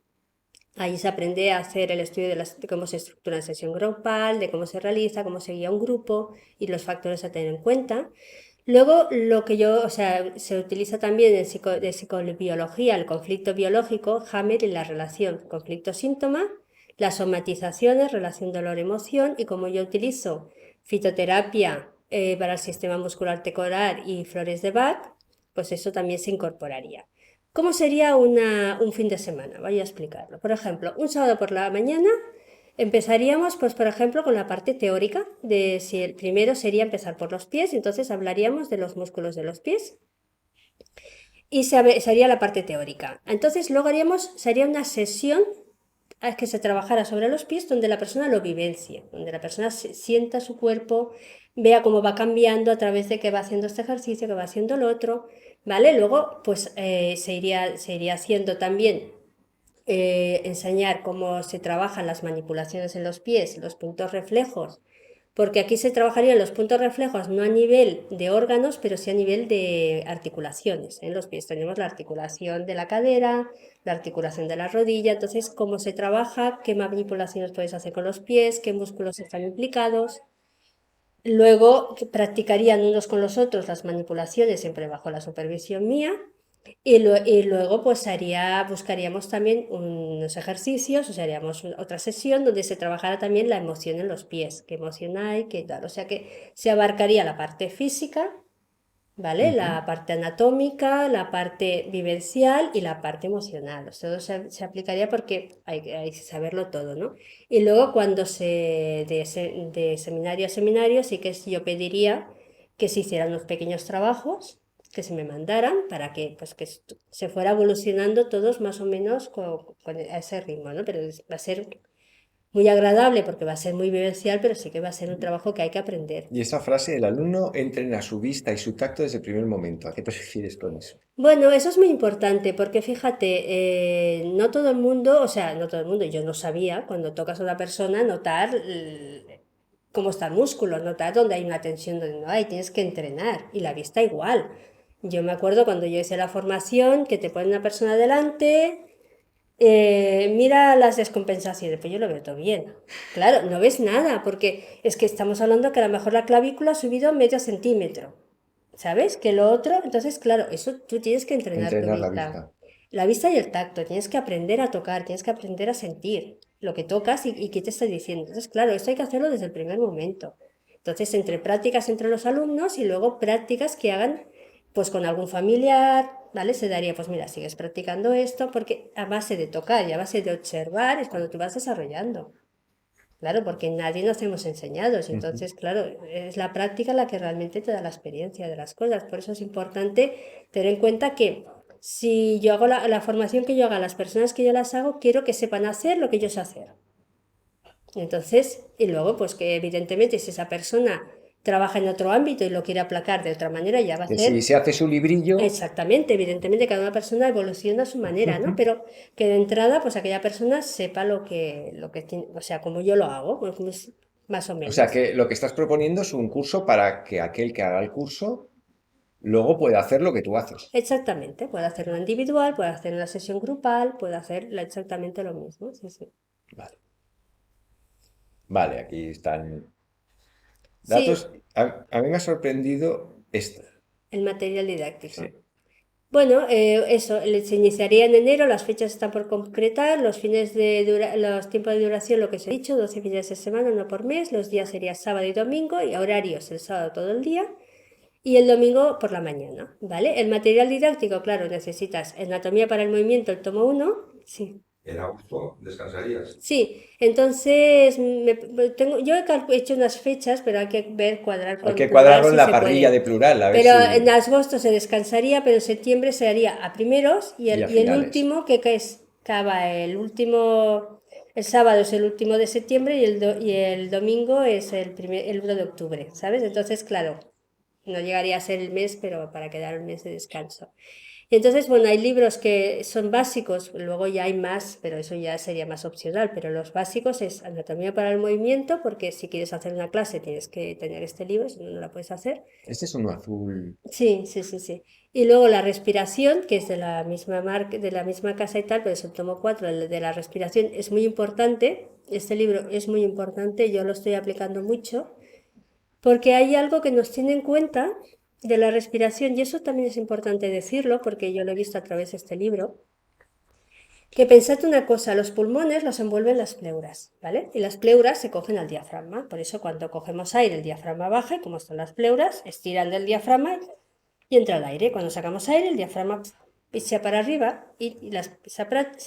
Ahí se aprende a hacer el estudio de cómo se estructura una sesión grupal, de cómo se realiza, cómo se guía un grupo y los factores a tener en cuenta. Luego, lo que yo, o sea, se utiliza también de psicobiología, el conflicto biológico, Hammer y la relación conflicto-síntoma, las somatizaciones, relación dolor-emoción, y como yo utilizo fitoterapia para el sistema muscular articular y flores de Bach, pues eso también se incorporaría. ¿Cómo sería un fin de semana? Voy a explicarlo. Por ejemplo, un sábado por la mañana empezaríamos, pues, por ejemplo, con la parte teórica de si el primero sería empezar por los pies, entonces hablaríamos de los músculos de los pies y sería la parte teórica. Entonces luego sería una sesión a que se trabajara sobre los pies donde la persona lo vivencie, donde la persona sienta su cuerpo, vea cómo va cambiando a través de que va haciendo este ejercicio, que va haciendo el otro, ¿vale? Luego, pues se iría haciendo también enseñar cómo se trabajan las manipulaciones en los pies, los puntos reflejos, porque aquí se trabajarían los puntos reflejos no a nivel de órganos, pero sí a nivel de articulaciones. En los pies tenemos la articulación de la cadera, la articulación de la rodilla, entonces cómo se trabaja, qué manipulaciones puedes hacer con los pies, qué músculos están implicados. Luego practicarían unos con los otros las manipulaciones siempre bajo la supervisión mía y luego pues buscaríamos también unos ejercicios, o sea, haríamos otra sesión donde se trabajara también la emoción en los pies, qué emoción hay, qué tal, o sea que se abarcaría la parte física, ¿vale? Ujú. La parte anatómica, la parte vivencial y la parte emocional. O sea, todo se aplicaría porque hay que saberlo todo, ¿no? Y luego cuando de seminario a seminario sí que yo pediría que se hicieran unos pequeños trabajos, que se me mandaran para que, pues, que se fuera evolucionando todos más o menos a ese ritmo, ¿no? Pero va a ser muy agradable porque va a ser muy vivencial, pero sí que va a ser un trabajo que hay que aprender. Y esa frase, el alumno entrena su vista y su tacto desde el primer momento. ¿A qué te refieres con eso? Bueno, eso es muy importante porque fíjate, no todo el mundo, o sea, no todo el mundo, yo no sabía cuando tocas a una persona notar cómo está el músculo, notar dónde hay una tensión, donde no hay, tienes que entrenar y la vista igual. Yo me acuerdo cuando yo hice la formación que te pone una persona delante, mira las descompensaciones, pues yo lo veo todo bien. Claro, no ves nada porque es que estamos hablando que a lo mejor la clavícula ha subido medio centímetro. ¿Sabes? Que lo otro, entonces, claro, eso tú tienes que entrenar tu Entrenar la vista. vista. La vista y el tacto, tienes que aprender a tocar, tienes que aprender a sentir. lo que tocas y qué te está diciendo. Entonces, claro, esto hay que hacerlo desde el primer momento. Entonces, entre prácticas entre los alumnos y luego prácticas que hagan pues con algún familiar, ¿vale? Se daría, pues mira, sigues practicando esto, porque a base de tocar y a base de observar es cuando tú vas desarrollando. Claro, porque nadie nos hemos enseñado, Ujú. entonces, claro, es la práctica la que realmente te da la experiencia de las cosas. Por eso es importante tener en cuenta que si yo hago la formación que yo haga, las personas que yo las hago, quiero que sepan hacer lo que yo sé hacer. Entonces, y luego, pues que evidentemente si esa persona trabaja en otro ámbito y lo quiere aplacar de otra manera, ya va a Que si hacer se hace su librillo, exactamente, evidentemente cada una persona evoluciona a su manera, ¿no? Pero que de entrada, pues aquella persona sepa lo que tiene, o sea, como yo lo hago, pues, más o o sea menos. que lo que estás proponiendo es un curso para que aquel que haga el curso luego pueda hacer lo que tú haces. Exactamente, puede hacer una individual, puede hacer una sesión grupal, puede hacer exactamente lo mismo, sí, sí. Vale, vale, aquí están datos. Sí, A mí me ha sorprendido esto. el material didáctico. Sí. Bueno, eso, se iniciaría en enero, las fechas están por concretar, los tiempos de duración, lo que os he dicho, 12 fines de semana, uno por mes, los días serían sábado y domingo, y horarios el sábado todo el día, y el domingo por la mañana, ¿vale? El material didáctico, claro, necesitas Anatomía para el Movimiento, el tomo uno, sí. En agosto descansarías. Sí, entonces yo he hecho unas fechas, pero hay que ver, cuadrar Hay con que plural cuadrarlo en si la se parrilla de puede. plural, a ver Pero en si. agosto se descansaría, pero en septiembre se haría a primeros y Y el, a y el finales. último, que es, acaba el último, el sábado es el último de septiembre y el domingo es el 1 de octubre, ¿sabes? Entonces, claro, no llegaría a ser el mes, pero para quedar un mes de descanso. Y entonces, bueno, hay libros que son básicos, luego ya hay más, pero eso ya sería más opcional, pero los básicos es Anatomía para el Movimiento, porque si quieres hacer una clase tienes que tener este libro, si no, no la puedes hacer. Este es uno azul. Sí, sí, sí, sí. Y luego la respiración, que es de la misma marca, de la misma casa y tal, pero es el tomo 4, el de la respiración, es muy importante. Este libro es muy importante, yo lo estoy aplicando mucho, porque hay algo que nos tiene en cuenta de la respiración, y eso también es importante decirlo, porque yo lo he visto a través de este libro, que pensad una cosa, los pulmones los envuelven las pleuras, ¿vale? Y las pleuras se cogen al diafragma, por eso cuando cogemos aire el diafragma baja, y como están las pleuras, estiran del diafragma y entra el aire. Cuando sacamos aire, el diafragma picha para arriba se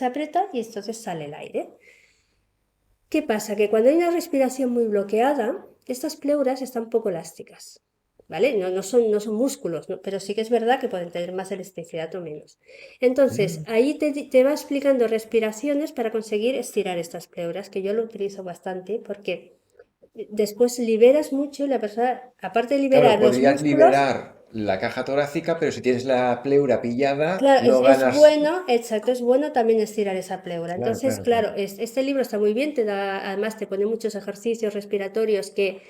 aprieta y entonces sale el aire. ¿Qué pasa? Que cuando hay una respiración muy bloqueada, estas pleuras están poco elásticas, ¿vale? No son músculos, ¿no? Pero sí que es verdad que pueden tener más elasticidad o menos. Entonces, Mm. ahí te va explicando respiraciones para conseguir estirar estas pleuras, que yo lo utilizo bastante porque después liberas mucho y la persona, aparte de Claro, liberar los podrías músculos, liberar la caja torácica, pero si tienes la pleura pillada, claro, no es ganas. bueno, exacto, es bueno también estirar esa pleura. Claro, Entonces, claro, claro. claro, este libro está muy bien, además te pone muchos ejercicios respiratorios que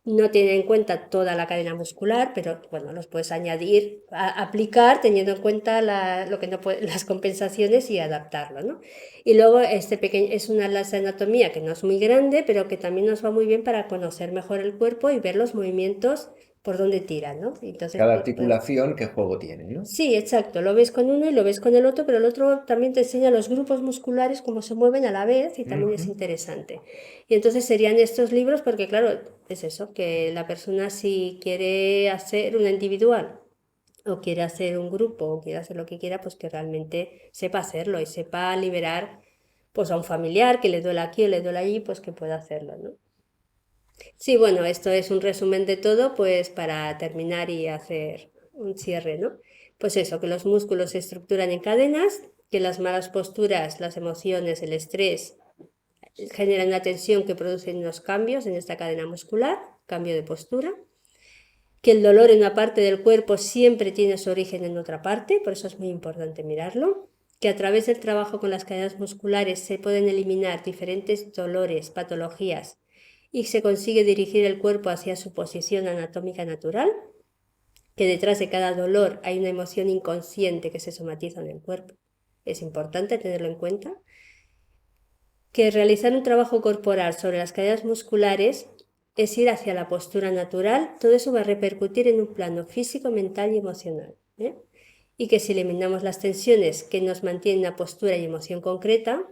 no tienen en cuenta toda la cadena muscular, pero bueno, los puedes añadir, aplicar teniendo en cuenta lo que no las compensaciones y adaptarlo, ¿no? Y luego este pequeño es una atlas de anatomía que no es muy grande, pero que también nos va muy bien para conocer mejor el cuerpo y ver los movimientos por dónde tiran, ¿no? Entonces, Cada pues, articulación, ¿qué juego tiene, no? sí, exacto, lo ves con uno y lo ves con el otro, pero el otro también te enseña los grupos musculares, cómo se mueven a la vez y también es Ujú. interesante. Y entonces serían estos libros porque, claro, es eso, que la persona si quiere hacer una individual o quiere hacer un grupo o quiere hacer lo que quiera, pues que realmente sepa hacerlo y sepa liberar pues a un familiar que le duela aquí o le duela allí, pues que pueda hacerlo, ¿no? Sí, bueno, esto es un resumen de todo, pues para terminar y hacer un cierre, ¿no? Pues eso, que los músculos se estructuran en cadenas, que las malas posturas, las emociones, el estrés generan una tensión que produce unos cambios en esta cadena muscular, cambio de postura, que el dolor en una parte del cuerpo siempre tiene su origen en otra parte, por eso es muy importante mirarlo, que a través del trabajo con las cadenas musculares se pueden eliminar diferentes dolores, patologías y se consigue dirigir el cuerpo hacia su posición anatómica natural, que detrás de cada dolor hay una emoción inconsciente que se somatiza en el cuerpo. Es importante tenerlo en cuenta. Que realizar un trabajo corporal sobre las cadenas musculares es ir hacia la postura natural, todo eso va a repercutir en un plano físico, mental y emocional, ¿eh? Y que si eliminamos las tensiones que nos mantienen una postura y emoción concreta,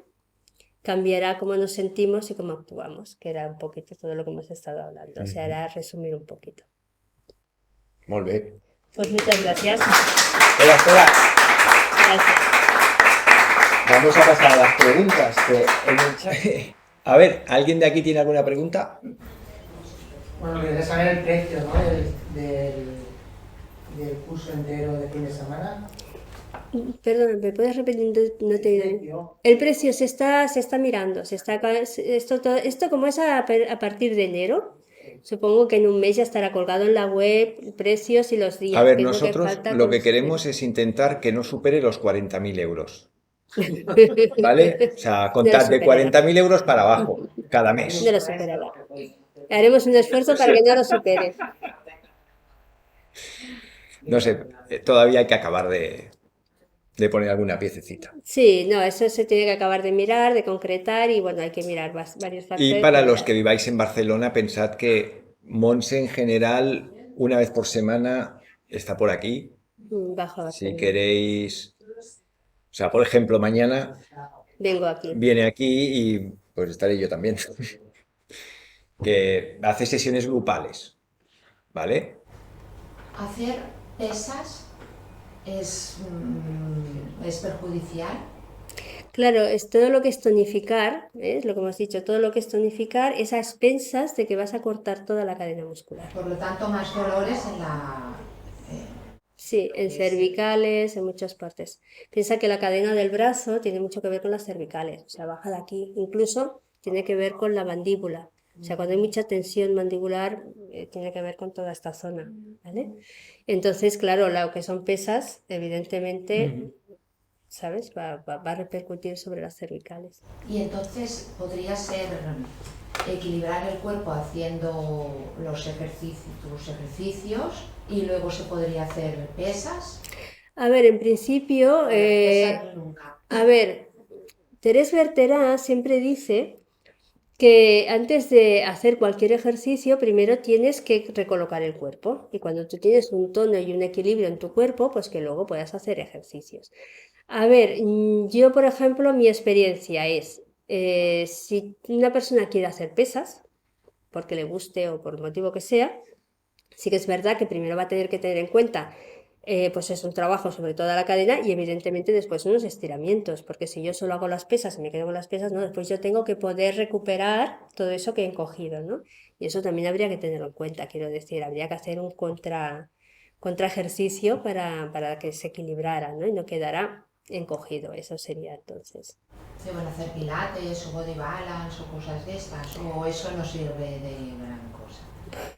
cambiará cómo nos sentimos y cómo actuamos, que era un poquito todo lo que hemos estado hablando. O sea, era resumir un poquito. Molt bé. Pues muchas gracias. Espera, espera. Gracias. Vamos a pasar a las preguntas que en el chat. A ver, ¿alguien de aquí tiene alguna pregunta? Bueno, quería saber el precio, ¿no? del curso entero de fin de semana. Perdón, ¿me puedes repetir? No te he oído. Precio. El precio se está mirando, esto como es a partir de enero, supongo que en un mes ya estará colgado en la web, precios y los días. A ver, que es lo que nosotros falta lo con que los queremos es intentar que no supere los 40.000 euros. precios. ¿Vale? O sea, No lo contad de superará. 40.000 euros para abajo, cada mes. No lo superará. Haremos un esfuerzo para que no lo supere. No sé, todavía hay que acabar de poner alguna piececita. Sí, no, eso se tiene que acabar de mirar, de concretar y bueno, hay que mirar varios Y factores. para pero los ya. que viváis en Barcelona, pensad que Monse en general, una vez por semana, está por aquí. Bajo a Si Barcelona. queréis, o sea, por ejemplo, mañana Vengo aquí. viene aquí y pues estaré yo también. Que hace sesiones grupales, ¿vale? ¿Hacer pesas es perjudicial? Claro, es todo lo que es tonificar, ¿ves? Lo que hemos dicho, todo lo que es tonificar es a expensas de que vas a cortar toda la cadena muscular. Por lo tanto, más dolores en la... Sí, en cervicales, en muchas partes. Piensa que la cadena del brazo tiene mucho que ver con las cervicales, o sea, baja de aquí. Incluso tiene que ver con la mandíbula. O sea, cuando hay mucha tensión mandibular, tiene que ver con toda esta zona, ¿vale? Entonces, claro, lo que son pesas, evidentemente, ¿sabes? Va a repercutir sobre las cervicales. Y entonces podría ser equilibrar el cuerpo haciendo los ejercicios y luego se podría hacer pesas. A ver, en principio, Pesas nunca. a ver, Thérèse Bertherat siempre dice que antes de hacer cualquier ejercicio, primero tienes que recolocar el cuerpo. Y cuando tú tienes un tono y un equilibrio en tu cuerpo, pues que luego puedas hacer ejercicios. A ver, yo, por ejemplo, mi experiencia es, si una persona quiere hacer pesas, porque le guste o por el motivo que sea, sí que es verdad que primero va a tener que tener en cuenta, pues es un trabajo sobre toda la cadena y evidentemente después unos estiramientos, porque si yo solo hago las pesas y me quedo con las pesas, no, después yo tengo que poder recuperar todo eso que he encogido, ¿no? Y eso también habría que tenerlo en cuenta, quiero decir, habría que hacer un contra ejercicio para que se equilibrara, ¿no? Y no quedara encogido, eso sería entonces. Se van a hacer pilates o body balance o cosas de estas, o eso no sirve de gran cosa.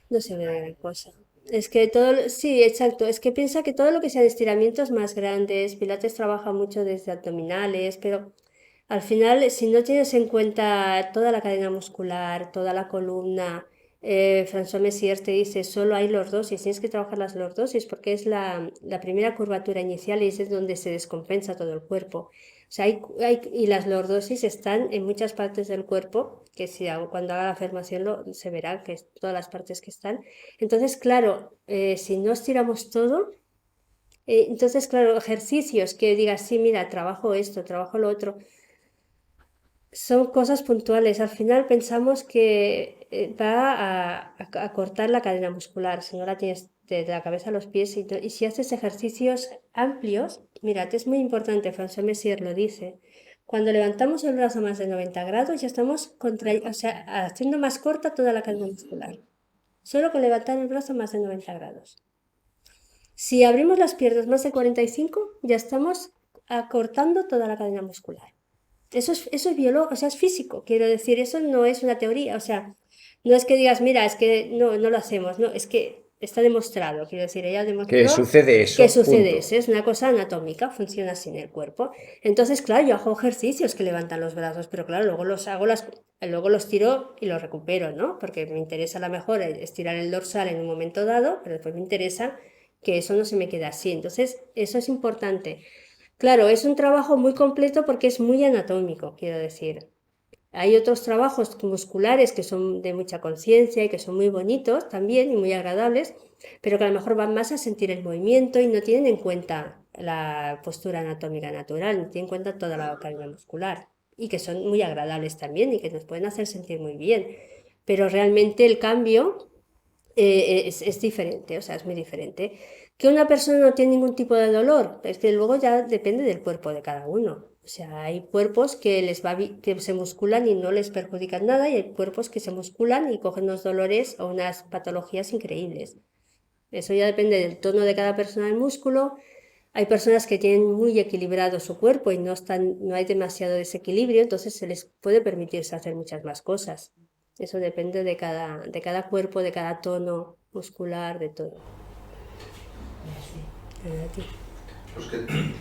No se ve de gran cosa. Es que todo, sí, exacto, es que piensa que todo lo que sean estiramientos más grandes, Pilates trabaja mucho desde abdominales, pero al final, si no tienes en cuenta toda la cadena muscular, toda la columna, François Messier te dice, solo hay lordosis, tienes que trabajar las lordosis porque es la primera curvatura inicial y es donde se descompensa todo el cuerpo. O sea, y las lordosis están en muchas partes del cuerpo, que si cuando haga la afirmación se verá que es todas las partes que están. Entonces, claro, si no estiramos todo, entonces, claro, ejercicios que digas, sí, mira, trabajo esto, trabajo lo otro, son cosas puntuales. Al final pensamos que va a cortar la cadena muscular, si no la tienes de la cabeza a los pies. Y si haces ejercicios amplios, mirad, es muy importante, François Messier lo dice, cuando levantamos el brazo más de 90 grados ya estamos o sea, haciendo más corta toda la cadena muscular. Solo con levantar el brazo más de 90 grados. Si abrimos las piernas más de 45, ya estamos acortando toda la cadena muscular. Eso es biológico, o sea, es físico, quiero decir, eso no es una teoría, o sea, no es que digas, mira, es que no lo hacemos, no, es que está demostrado, quiero decir, ella demostró Que sucede que eso, sucede punto. eso, es una cosa anatómica, funciona así en el cuerpo. Entonces, claro, yo hago ejercicios que levantan los brazos, pero claro, luego luego los tiro y los recupero, ¿no? Porque me interesa a lo mejor estirar el dorsal en un momento dado, pero después me interesa que eso no se me quede así. Entonces, eso es importante. Claro, es un trabajo muy completo porque es muy anatómico, quiero decir. Hay otros trabajos musculares que son de mucha conciencia y que son muy bonitos también y muy agradables, pero que a lo mejor van más a sentir el movimiento y no tienen en cuenta la postura anatómica natural, no tienen en cuenta toda la cadena muscular. y que son muy agradables también y que nos pueden hacer sentir muy bien. Pero realmente el cambio es diferente, o sea, es muy diferente. Que una persona no tiene ningún tipo de dolor, es que luego ya depende del cuerpo de cada uno. O sea, hay cuerpos que que se musculan y no les perjudican nada, y hay cuerpos que se musculan y cogen unos dolores o unas patologías increíbles. Eso ya depende del tono de cada persona del músculo. Hay personas que tienen muy equilibrado su cuerpo y no hay demasiado desequilibrio, entonces se les puede permitirse hacer muchas más cosas. Eso depende de cada cuerpo, de cada tono muscular, de todo. A ti.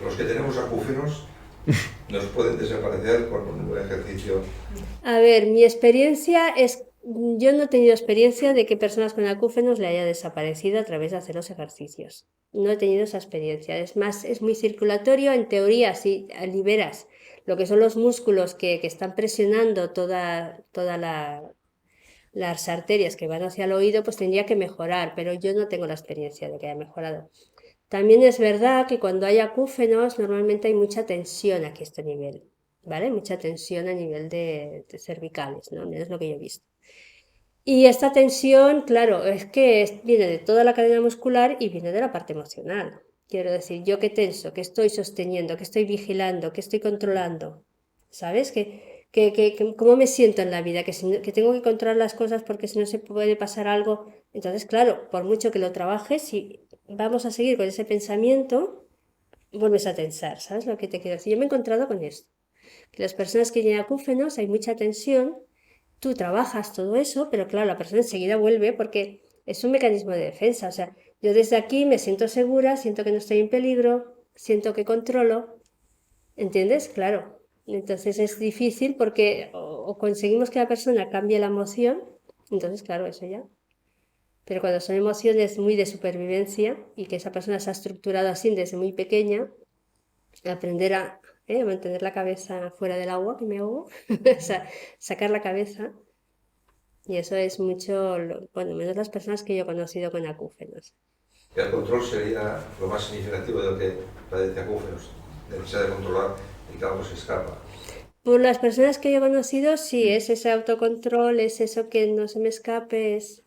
Los que tenemos acúfenos nos pueden desaparecer con un ejercicio. A ver, mi experiencia es, yo no he tenido experiencia de que personas con acúfenos le haya desaparecido a través de hacer los ejercicios. No he tenido esa experiencia. Es más, es muy circulatorio. En teoría, si liberas lo que son los músculos que están presionando toda las arterias que van hacia el oído, pues tendría que mejorar, pero yo no tengo la experiencia de que haya mejorado. También es verdad que cuando hay acúfenos normalmente hay mucha tensión aquí a este nivel, ¿vale? Mucha tensión a nivel de cervicales, ¿no? Es lo que yo he visto. Y esta tensión, claro, es que viene de toda la cadena muscular y viene de la parte emocional. Quiero decir, yo que tenso, que estoy sosteniendo, que estoy vigilando, que estoy controlando, ¿sabes? ¿Cómo me siento en la vida? Que tengo que controlar las cosas porque si no se puede pasar algo. Entonces, claro, por mucho que lo trabajes, si vamos a seguir con ese pensamiento, vuelves a tensar, ¿sabes lo que te quiero decir? Yo me he encontrado con esto, que las personas que tienen acúfenos hay mucha tensión, tú trabajas todo eso, pero claro, la persona enseguida vuelve porque es un mecanismo de defensa, o sea, yo desde aquí me siento segura, siento que no estoy en peligro, siento que controlo, ¿entiendes? Claro. Entonces es difícil porque o conseguimos que la persona cambie la emoción, entonces claro, eso ya. Pero cuando son emociones muy de supervivencia y que esa persona se ha estructurado así desde muy pequeña, aprender a mantener la cabeza fuera del agua, que me ahogo, sacar la cabeza, y eso es mucho, bueno, menos las personas que yo he conocido con acúfenos. El control sería lo más significativo de lo que padece acúfenos, de necesidad de controlar y que algo se escapa. Por las personas que yo he conocido, sí, es ese autocontrol, es eso que no se me escape, es...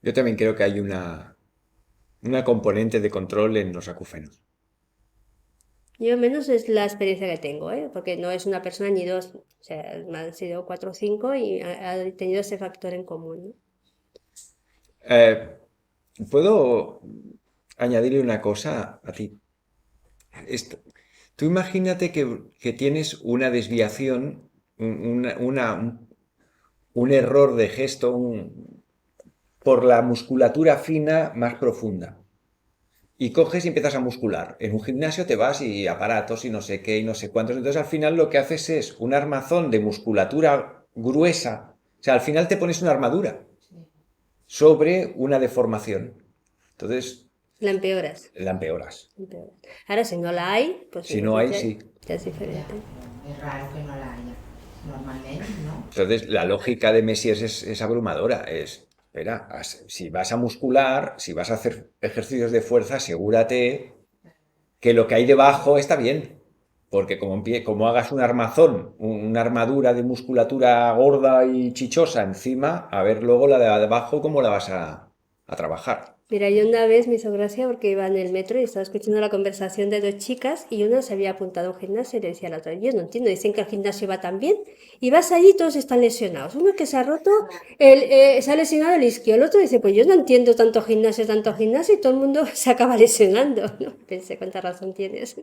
Yo también creo que hay una componente de control en los acúfenos. Yo menos es la experiencia que tengo, ¿eh? Porque no es una persona ni dos, o sea, me han sido 4 o 5 y ha tenido ese factor en común, ¿no? ¿Puedo añadirle una cosa a ti? Tú imagínate que tienes una desviación, un error de gesto por la musculatura fina más profunda. Y coges y empiezas a muscular. En un gimnasio te vas y aparatos y no sé qué y no sé cuántos. Entonces al final lo que haces es un armazón de musculatura gruesa. O sea, al final te pones una armadura sobre una deformación. Entonces La empeoras. la empeoras. Ahora, si no la hay, pues Si no hay, entonces sí. ya es Ya, diferente. pero es raro que no la haya. Normalmente, ¿no? Entonces la lógica de Messi es abrumadora. Espera, si vas a muscular, si vas a hacer ejercicios de fuerza, asegúrate que lo que hay debajo está bien. Porque como hagas un armazón, una armadura de musculatura gorda y chichosa encima, a ver luego la de abajo cómo la vas a trabajar. Mira, yo una vez me hizo gracia porque iba en el metro y estaba escuchando la conversación de 2 chicas y una se había apuntado a un gimnasio y le decía a la otra, yo no entiendo, dicen que el gimnasio va tan bien y vas allí y todos están lesionados. Uno que se ha roto, se ha lesionado el isquio, el otro dice, pues yo no entiendo tanto gimnasio y todo el mundo se acaba lesionando, ¿no? Pensé, cuánta razón tienes.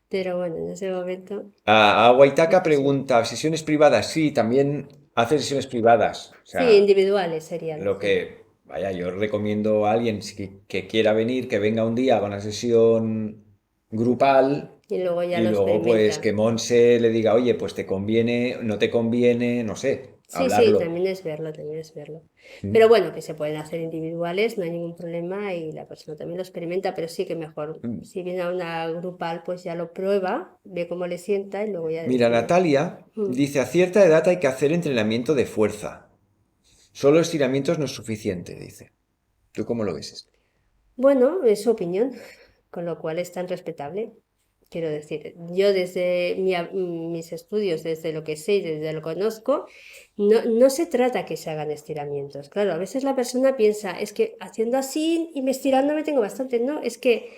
Pero bueno, en ese momento, A Waitaka pregunta, ¿sesiones privadas? Sí, también hace sesiones privadas. O sí, sea, individuales serían. lo que, vaya, yo recomiendo a alguien que quiera venir, que venga un día, haga una sesión grupal Y luego ya y lo luego pues experimenta. que Monse le diga, oye, pues te conviene, no te conviene, no sé, Sí, sí, hablarlo. también es verlo, también es verlo. ¿Mm? Pero bueno, que se pueden hacer individuales, no hay ningún problema y la persona también lo experimenta, pero sí que mejor, Mm. si viene a una grupal, pues ya lo prueba, ve cómo le sienta y luego ya Mira, decide. Natalia Mm. dice, a cierta edad hay que hacer entrenamiento de fuerza. Solo estiramientos no es suficiente, dice. ¿Tú cómo lo ves esto? Bueno, es su opinión, con lo cual es tan respetable. Quiero decir, yo desde mis estudios, desde lo que sé y desde lo que conozco, no se trata que se hagan estiramientos. Claro, a veces la persona piensa, es que haciendo así y me estirando me tengo bastante. No, es que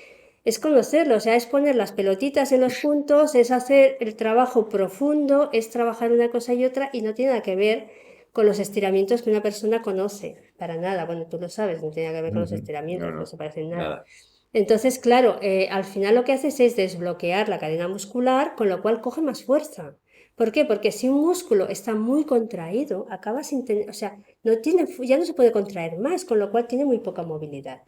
es conocerlo, o sea, es poner las pelotitas en los puntos, es hacer el trabajo profundo, es trabajar una cosa y otra y no tiene nada que ver con los estiramientos que una persona conoce. Para nada, bueno, tú lo sabes, no tiene nada que ver con los Ujú. estiramientos, No, no no, se parecen nada. nada. Entonces, claro, al final lo que haces es desbloquear la cadena muscular, con lo cual coge más fuerza. ¿Por qué? Porque si un músculo está muy contraído, acaba sin tener, o sea, ya no se puede contraer más, con lo cual tiene muy poca movilidad.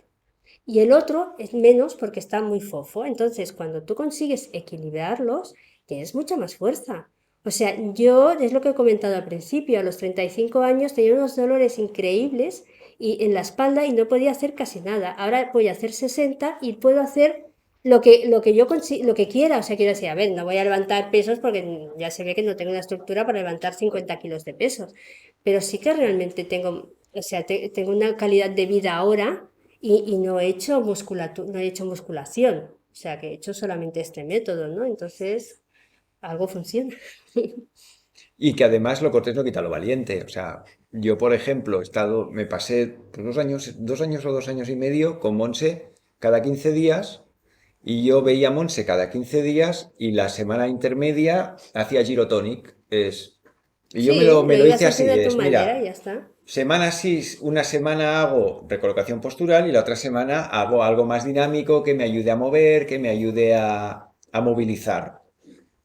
Y el otro es menos porque está muy fofo. Entonces, cuando tú consigues equilibrarlos, tienes mucha más fuerza. O sea, yo, es lo que he comentado al principio, a los 35 años tenía unos dolores increíbles en la espalda y no podía hacer casi nada. Ahora voy a hacer 60 y puedo hacer lo que quiera. O sea, quiero decir, a ver, no voy a levantar pesos porque ya se ve que no tengo una estructura para levantar 50 kilos de pesos. Pero sí que realmente tengo, o sea, tengo una calidad de vida ahora y no he hecho no he hecho musculación. O sea, que he hecho solamente este método, ¿no? Entonces, algo funciona. Y que además lo cortés no quita lo valiente. O sea, yo, por ejemplo, me pasé pues, 2 años o 2 años y medio con Monse cada 15 días y yo veía a Monse cada 15 días y la semana intermedia hacía Girotonic. Y yo Sí, me lo lo ibas hice haciendo así, a tu manera y mira, ya está. semana sí, una semana hago recolocación postural y la otra semana hago algo más dinámico que me ayude a mover, que me ayude a movilizar.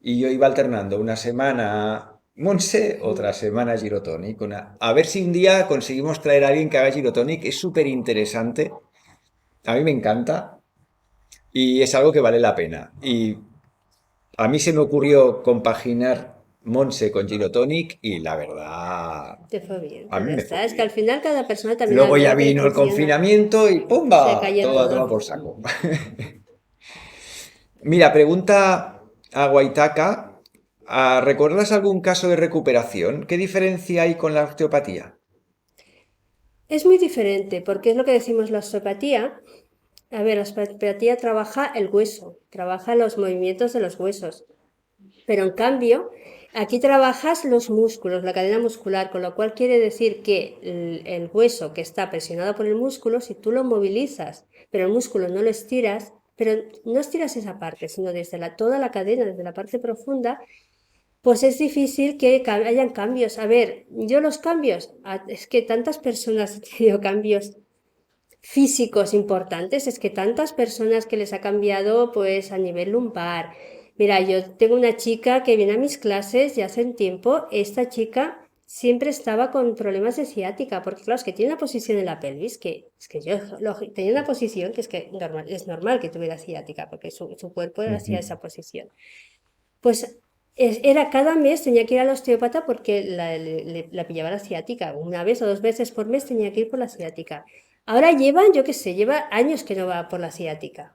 Y yo iba alternando una semana Monse, otra semana Girotonic. A ver si un día conseguimos traer a alguien que haga Girotonic. Es súper interesante. A mí me encanta y es algo que vale la pena. Y a mí se me ocurrió compaginar Monse con Girotonic y la verdad, Te fue bien, a pues mí ya me fue está. Es que al bien. final cada persona también Luego ya lo que le vino el funciona. confinamiento y Se ¡pumba! cayó Todo a todo. tomar por saco. Mira, pregunta a Guaitaca. ¿Recuerdas algún caso de recuperación? ¿Qué diferencia hay con la osteopatía? Es muy diferente, porque es lo que decimos la osteopatía. A ver, la osteopatía trabaja el hueso, trabaja los movimientos de los huesos. Pero en cambio, aquí trabajas los músculos, la cadena muscular, con lo cual quiere decir que el hueso que está presionado por el músculo, si tú lo movilizas, pero el músculo no lo estiras, pero no estiras esa parte, sino desde toda la cadena, desde la parte profunda, pues es difícil que hayan cambios. A ver, yo los cambios, es que tantas personas han tenido cambios físicos importantes, es que tantas personas que les ha cambiado pues a nivel lumbar. Mira, yo tengo una chica que viene a mis clases y hace un tiempo, esta chica siempre estaba con problemas de ciática, porque claro, es que tiene una posición en la pelvis, que es que yo tenía una posición que es que es normal que tuviera ciática, porque su cuerpo era hacia Ujú. esa posición. Pues era cada mes tenía que ir al osteópata porque la pillaba la ciática. Una vez o 2 veces por mes tenía que ir por la ciática. Ahora yo qué sé, lleva años que no va por la ciática.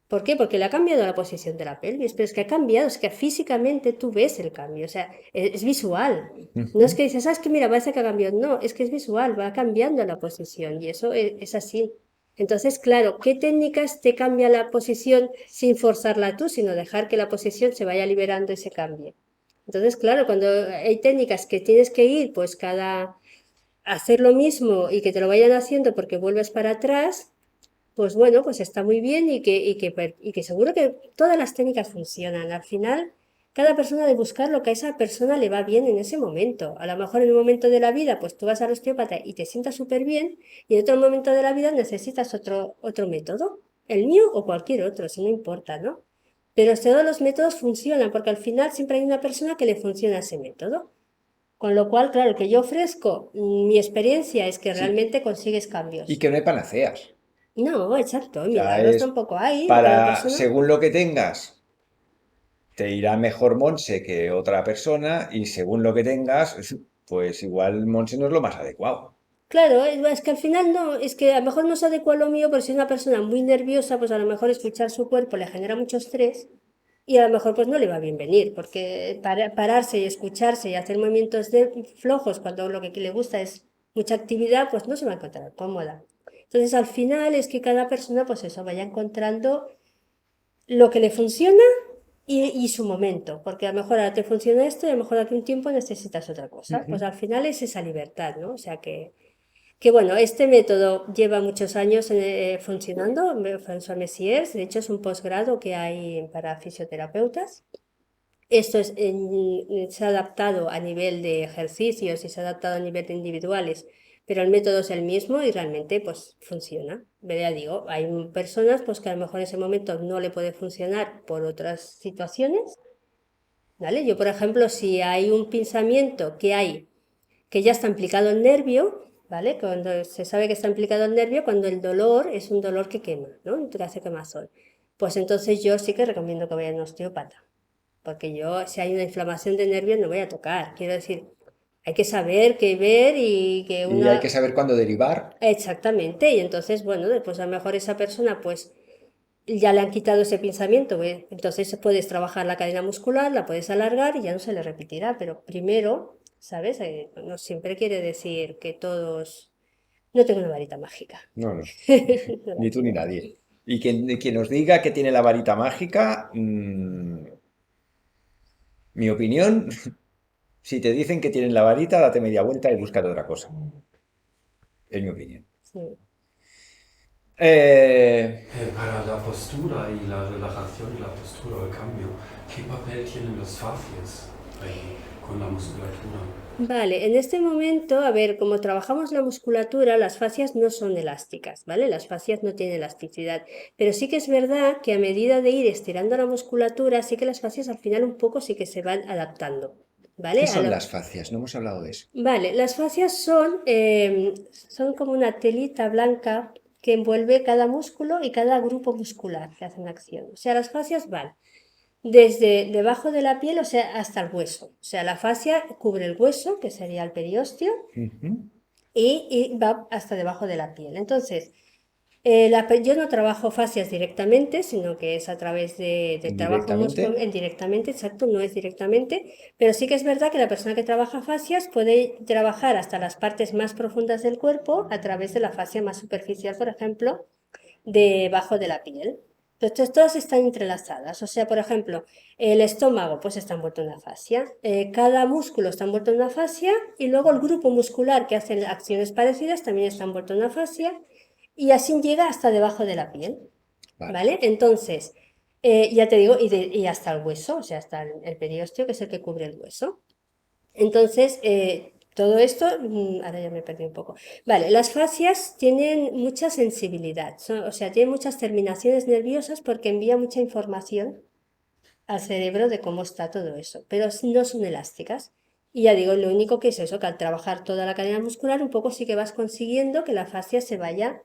¿Por qué? Porque le ha cambiado la posición de la pelvis, pero es que ha cambiado, es que físicamente tú ves el cambio, o sea, es visual. No es que dices, ¿sabes que mira, parece que ha cambiado? No, es que es visual, va cambiando la posición y eso es así. Entonces, claro, ¿qué técnicas te cambia la posición sin forzarla tú, sino dejar que la posición se vaya liberando y se cambie? Entonces, claro, cuando hay técnicas que tienes que ir, pues hacer lo mismo y que te lo vayan haciendo porque vuelves para atrás, pues bueno, pues está muy bien y que seguro que todas las técnicas funcionan. Al final, cada persona debe buscar lo que a esa persona le va bien en ese momento. A lo mejor en un momento de la vida, pues tú vas al osteópata y te sientas súper bien, y en otro momento de la vida necesitas otro método, el mío o cualquier otro, eso no importa, ¿no? Pero todos los métodos funcionan, porque al final siempre hay una persona que le funciona ese método. Con lo cual, claro, el que yo ofrezco, mi experiencia es que Sí. realmente consigues Y cambios. que no hay panaceas. No, exacto, O sea, milagros es tampoco hay, cada para, persona. según lo que tengas, te irá mejor Monse que otra persona y según lo que tengas, pues igual Monse no es lo más adecuado. Claro, es que al final no, es que a lo mejor no se adecua a lo mío, pero si es una persona muy nerviosa, pues a lo mejor escuchar su cuerpo le genera mucho estrés y a lo mejor pues no le va bien venir, porque pararse y escucharse y hacer movimientos flojos cuando lo que le gusta es mucha actividad, pues no se va a encontrar cómoda. Entonces al final es que cada persona pues eso vaya encontrando lo que le funciona y su momento, porque a lo mejor ahora te funciona esto y a lo mejor aquí un tiempo necesitas otra cosa. Pues al final es esa libertad, ¿no? O sea que bueno, este método lleva muchos años funcionando, François Messiers, de hecho es un posgrado que hay para fisioterapeutas. Esto se ha adaptado a nivel de ejercicios y se ha adaptado a nivel de individuales, pero el método es el mismo y realmente pues funciona. Ya digo, hay personas pues que a lo mejor en ese momento no le puede funcionar por otras situaciones, ¿vale? Yo, por ejemplo, si hay un pinzamiento que ya está implicado el nervio, ¿vale? Cuando se sabe que está implicado el nervio, cuando el dolor es un dolor que quema, ¿no? Que hace quemazón. Pues entonces yo sí que recomiendo que vaya a un osteópata. Porque yo, si hay una inflamación de nervios, no voy a tocar. Quiero decir, hay que saber qué ver y que Y hay una... que saber cuándo derivar. Exactamente. Y entonces, bueno, después a lo mejor esa persona, pues ya le han quitado ese pensamiento. Entonces puedes trabajar la cadena muscular, la puedes alargar y ya no se le repetirá. Pero primero, ¿sabes? No siempre quiere decir que todos... No tengo una varita mágica. No, no, No la ni tú ni tengo. nadie. Y quien nos diga que tiene la varita mágica, mi opinión, si te dicen que tienen la varita, date media vuelta y búscate otra cosa. Es mi opinión. Sí. Para la postura y la relajación de la postura o el cambio, ¿qué papel tienen los fascias ahí con la musculatura? Vale, en este momento, a ver, como trabajamos la musculatura, las fascias no son elásticas, ¿vale? Las fascias no tienen elasticidad, pero sí que es verdad que a medida de ir estirando la musculatura, sí que las fascias al final un poco sí que se van adaptando, ¿vale? ¿Qué son las fascias? No hemos hablado de eso. Vale, las fascias son como una telita blanca que envuelve cada músculo y cada grupo muscular que hacen acción. O sea, las fascias van desde debajo de la piel, o sea, hasta el hueso. O sea, la fascia cubre el hueso, que sería el periósteo, Ujú. y va hasta debajo de la piel. Entonces, yo no trabajo fascias directamente, sino que es a través de trabajo Indirectamente. indirectamente, exacto, no es directamente, pero sí que es verdad que la persona que trabaja fascias puede trabajar hasta las partes más profundas del cuerpo a través de la fascia más superficial, por ejemplo, debajo de la piel. Entonces, todas están entrelazadas. O sea, por ejemplo, el estómago pues está envuelto en una fascia, cada músculo está envuelto en una fascia y luego el grupo muscular que hace acciones parecidas también está envuelto en una fascia y así llega hasta debajo de la piel, Vale. ¿vale? Entonces, ya te digo, y hasta el hueso, o sea, hasta el periósteo, que es el que cubre el hueso. Entonces, todo esto, ahora ya me perdí un poco. Vale, las fascias tienen mucha sensibilidad, o sea, tienen muchas terminaciones nerviosas porque envía mucha información al cerebro de cómo está todo eso, pero no son elásticas. Y ya digo, lo único que es eso, que al trabajar toda la cadena muscular, un poco sí que vas consiguiendo que la fascia se vaya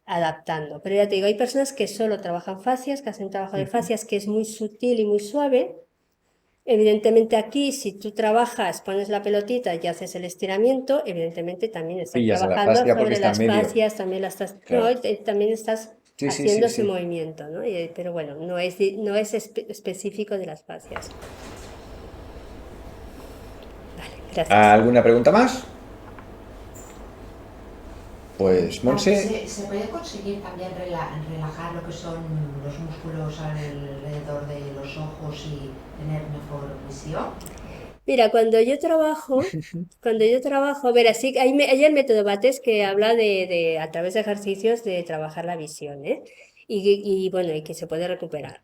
adaptando. Pero ya te digo, hay personas que solo trabajan fascias, que hacen trabajo de fascias que es muy sutil y muy suave. Evidentemente aquí, si tú trabajas, pones la pelotita y haces el estiramiento, evidentemente también estás Pillas a la trabajando fascia porque sobre está en las medio. fascias, también las estás, Claro. no, también estás Sí, sí, haciendo sí, ese sí. movimiento, ¿no? Pero bueno, no es específico de las fascias. Vale, gracias. ¿Alguna pregunta más? Pues, Monse, ¿Se puede conseguir también relajar lo que son los músculos alrededor de los ojos y tener mejor visión? Mira, cuando yo trabajo, verás, sí, hay el método Bates que habla a través de ejercicios de trabajar la visión, ¿eh? Bueno, y que se puede recuperar.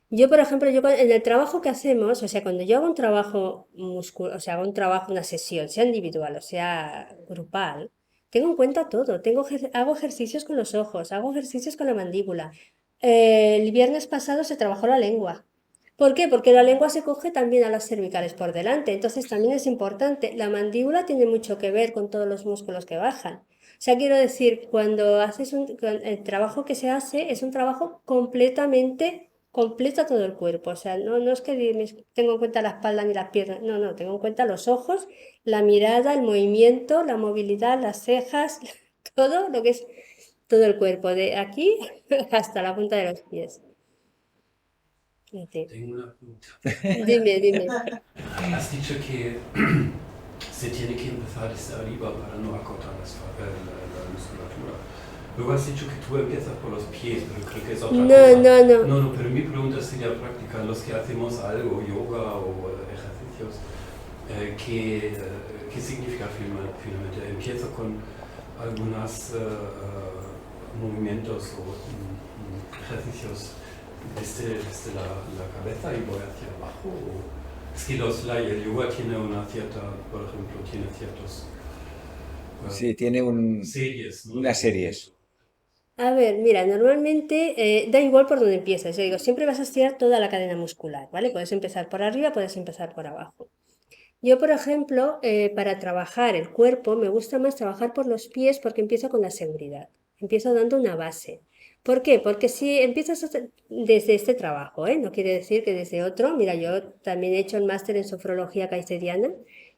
Yo, por ejemplo, en el trabajo que hacemos, o sea, cuando yo hago un trabajo muscular, o sea, hago un trabajo, una sesión, sea individual o sea grupal, tengo en cuenta todo. Hago ejercicios con los ojos, hago ejercicios con la mandíbula. El viernes pasado se trabajó la lengua. ¿Por qué? Porque la lengua se coge también a las cervicales por delante, entonces también es importante. La mandíbula tiene mucho que ver con todos los músculos que bajan. O sea, quiero decir, el trabajo que se hace es un trabajo completa todo el cuerpo. O sea, no es que tengo en cuenta la espalda ni las piernas, no, tengo en cuenta los ojos, la mirada, el movimiento, la movilidad, las cejas, todo lo que es todo el cuerpo, de aquí hasta la punta de los pies. Sí. Tengo una pregunta. Dime. Has dicho que se tiene que empezar desde arriba para no acortar la musculatura. Luego has dicho que tú empiezas por los pies, pero creo que es otra No, cosa. no, no. No, pero mi pregunta sería práctica, los que hacemos algo, yoga o ejercicios, ¿qué significa finalmente? Empiezo con algunos movimientos o ejercicios desde la cabeza y voy hacia abajo. Es que el yoga tiene una cierta, por ejemplo, tiene ciertos Sí, tiene series, ¿no? unas series. A ver, mira, normalmente da igual por dónde empieces. Yo digo, siempre vas a estirar toda la cadena muscular, ¿vale? Puedes empezar por arriba, puedes empezar por abajo. Yo, por ejemplo, para trabajar el cuerpo, me gusta más trabajar por los pies porque empiezo con la seguridad. Empiezo dando una base. ¿Por qué? Porque si empiezas desde este trabajo, no quiere decir que desde otro. Mira, yo también he hecho el máster en sofrología kaizeriana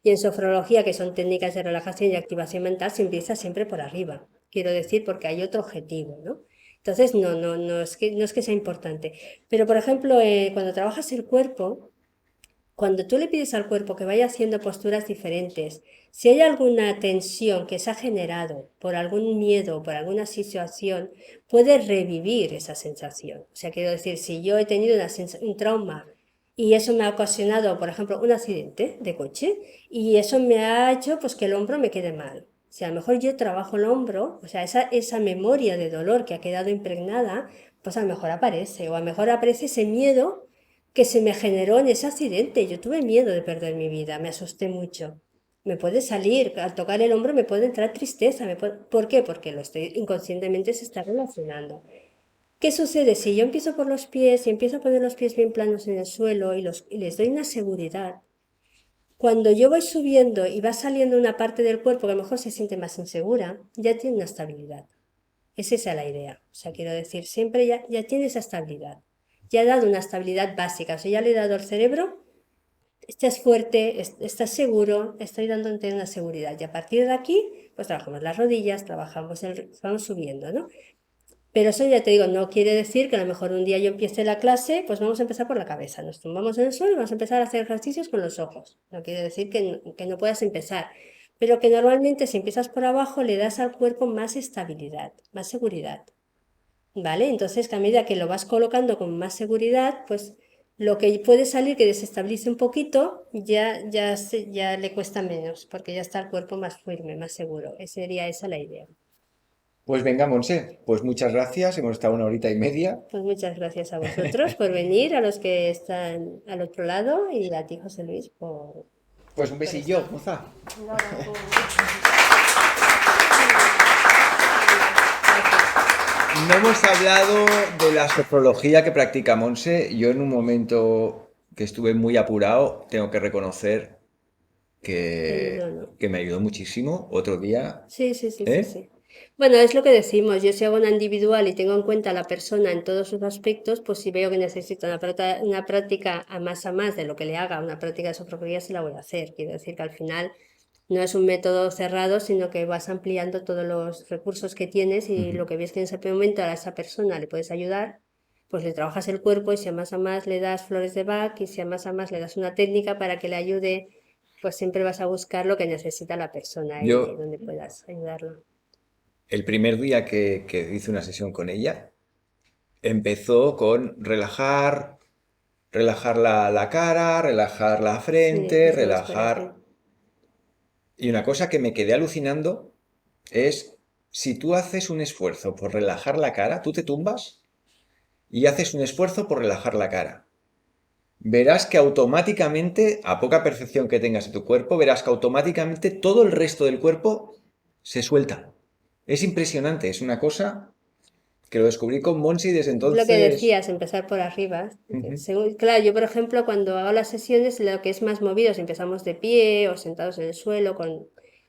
y en sofrología, que son técnicas de relajación y activación mental, se empieza siempre por arriba. Quiero decir, porque hay otro objetivo, ¿no? Entonces, no es que sea importante. Pero, por ejemplo, cuando trabajas el cuerpo, cuando tú le pides al cuerpo que vaya haciendo posturas diferentes, si hay alguna tensión que se ha generado por algún miedo, por alguna situación, puedes revivir esa sensación. O sea, quiero decir, si yo he tenido un trauma y eso me ha ocasionado, por ejemplo, un accidente de coche y eso me ha hecho pues que el hombro me quede mal. Si a lo mejor yo trabajo el hombro, o sea, esa memoria de dolor que ha quedado impregnada, pues a lo mejor aparece, o a lo mejor aparece ese miedo que se me generó en ese accidente. Yo tuve miedo de perder mi vida, me asusté mucho. Me puede salir, al tocar el hombro me puede entrar tristeza. ¿Por qué? Porque inconscientemente se está relacionando. ¿Qué sucede? Si yo empiezo por los pies y empiezo a poner los pies bien planos en el suelo y les doy una seguridad, cuando yo voy subiendo y va saliendo una parte del cuerpo que a lo mejor se siente más insegura, ya tiene una estabilidad. Es esa la idea. O sea, quiero decir, siempre ya tiene esa estabilidad. Ya he dado una estabilidad básica. O sea, ya le he dado al cerebro, estás fuerte, estás seguro, estoy dándote una seguridad. Y a partir de aquí, pues trabajamos las rodillas, vamos subiendo, ¿no? Pero eso ya te digo, no quiere decir que a lo mejor un día yo empiece la clase, pues vamos a empezar por la cabeza. Nos tumbamos en el suelo y vamos a empezar a hacer ejercicios con los ojos. No quiere decir que no puedas empezar. Pero que normalmente si empiezas por abajo le das al cuerpo más estabilidad, más seguridad. ¿Vale? Entonces, que a medida que lo vas colocando con más seguridad, pues lo que puede salir que desestabilice un poquito, ya le cuesta menos, porque ya está el cuerpo más firme, más seguro. Sería esa la idea. Pues venga, Monse, pues muchas gracias. Hemos estado 1 horita y media. Pues muchas gracias a vosotros por venir, a los que están al otro lado, y a ti, José Luis, por... Pues un besillo, moza. No hemos hablado de la sofrología que practica Monse. Yo en un momento que estuve muy apurado, tengo que reconocer que me ayudó muchísimo. Otro día, Sí. ¿eh? Sí. Bueno, es lo que decimos. Yo si hago una individual y tengo en cuenta a la persona en todos sus aspectos, pues si veo que necesita una práctica a más de lo que le haga, una práctica de sofrología, se la voy a hacer. Quiero decir que al final no es un método cerrado, sino que vas ampliando todos los recursos que tienes y lo que ves que en ese momento a esa persona le puedes ayudar, pues le trabajas el cuerpo y si a más le das flores de Bach y si a más le das una técnica para que le ayude, pues siempre vas a buscar lo que necesita la persona y Yo, donde puedas ayudarlo. el primer día que hice una sesión con ella, empezó con relajar la cara, relajar la Sí, frente, es relajar... respiración. Y una cosa que me quedé alucinando es, si tú haces un esfuerzo por relajar la cara, tú te tumbas y haces un esfuerzo por relajar la cara. Verás que automáticamente, a poca percepción que tengas de tu cuerpo, verás que automáticamente todo el resto del cuerpo se suelta. Es impresionante, es una cosa que lo descubrí con Monsi y desde Lo que entonces... decías, empezar por arriba. Ujú. Claro, yo por ejemplo cuando hago las sesiones lo que es más movido, si empezamos de pie o sentados en el suelo,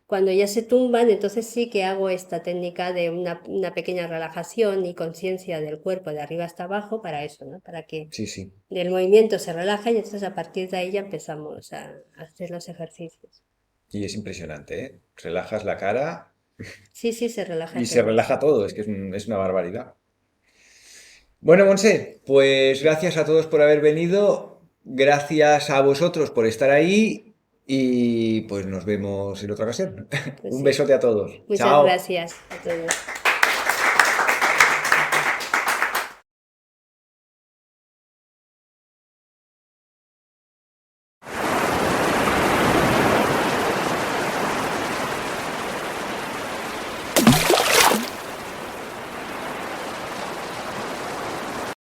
cuando ya se tumban, entonces sí que hago esta técnica de una pequeña relajación y conciencia del cuerpo de arriba hasta abajo para eso, ¿no? Para que Sí. el movimiento se relaja y entonces a partir de ahí ya empezamos a hacer los ejercicios. Y es impresionante, ¿eh? Relajas la cara Sí, se relaja y se todo. relaja todo, es que es una barbaridad. Bueno, Monse, pues gracias a todos por haber venido, gracias a vosotros por estar ahí y pues nos vemos en otra ocasión. Pues Un sí. besote a todos. Muchas Chao. gracias a todos.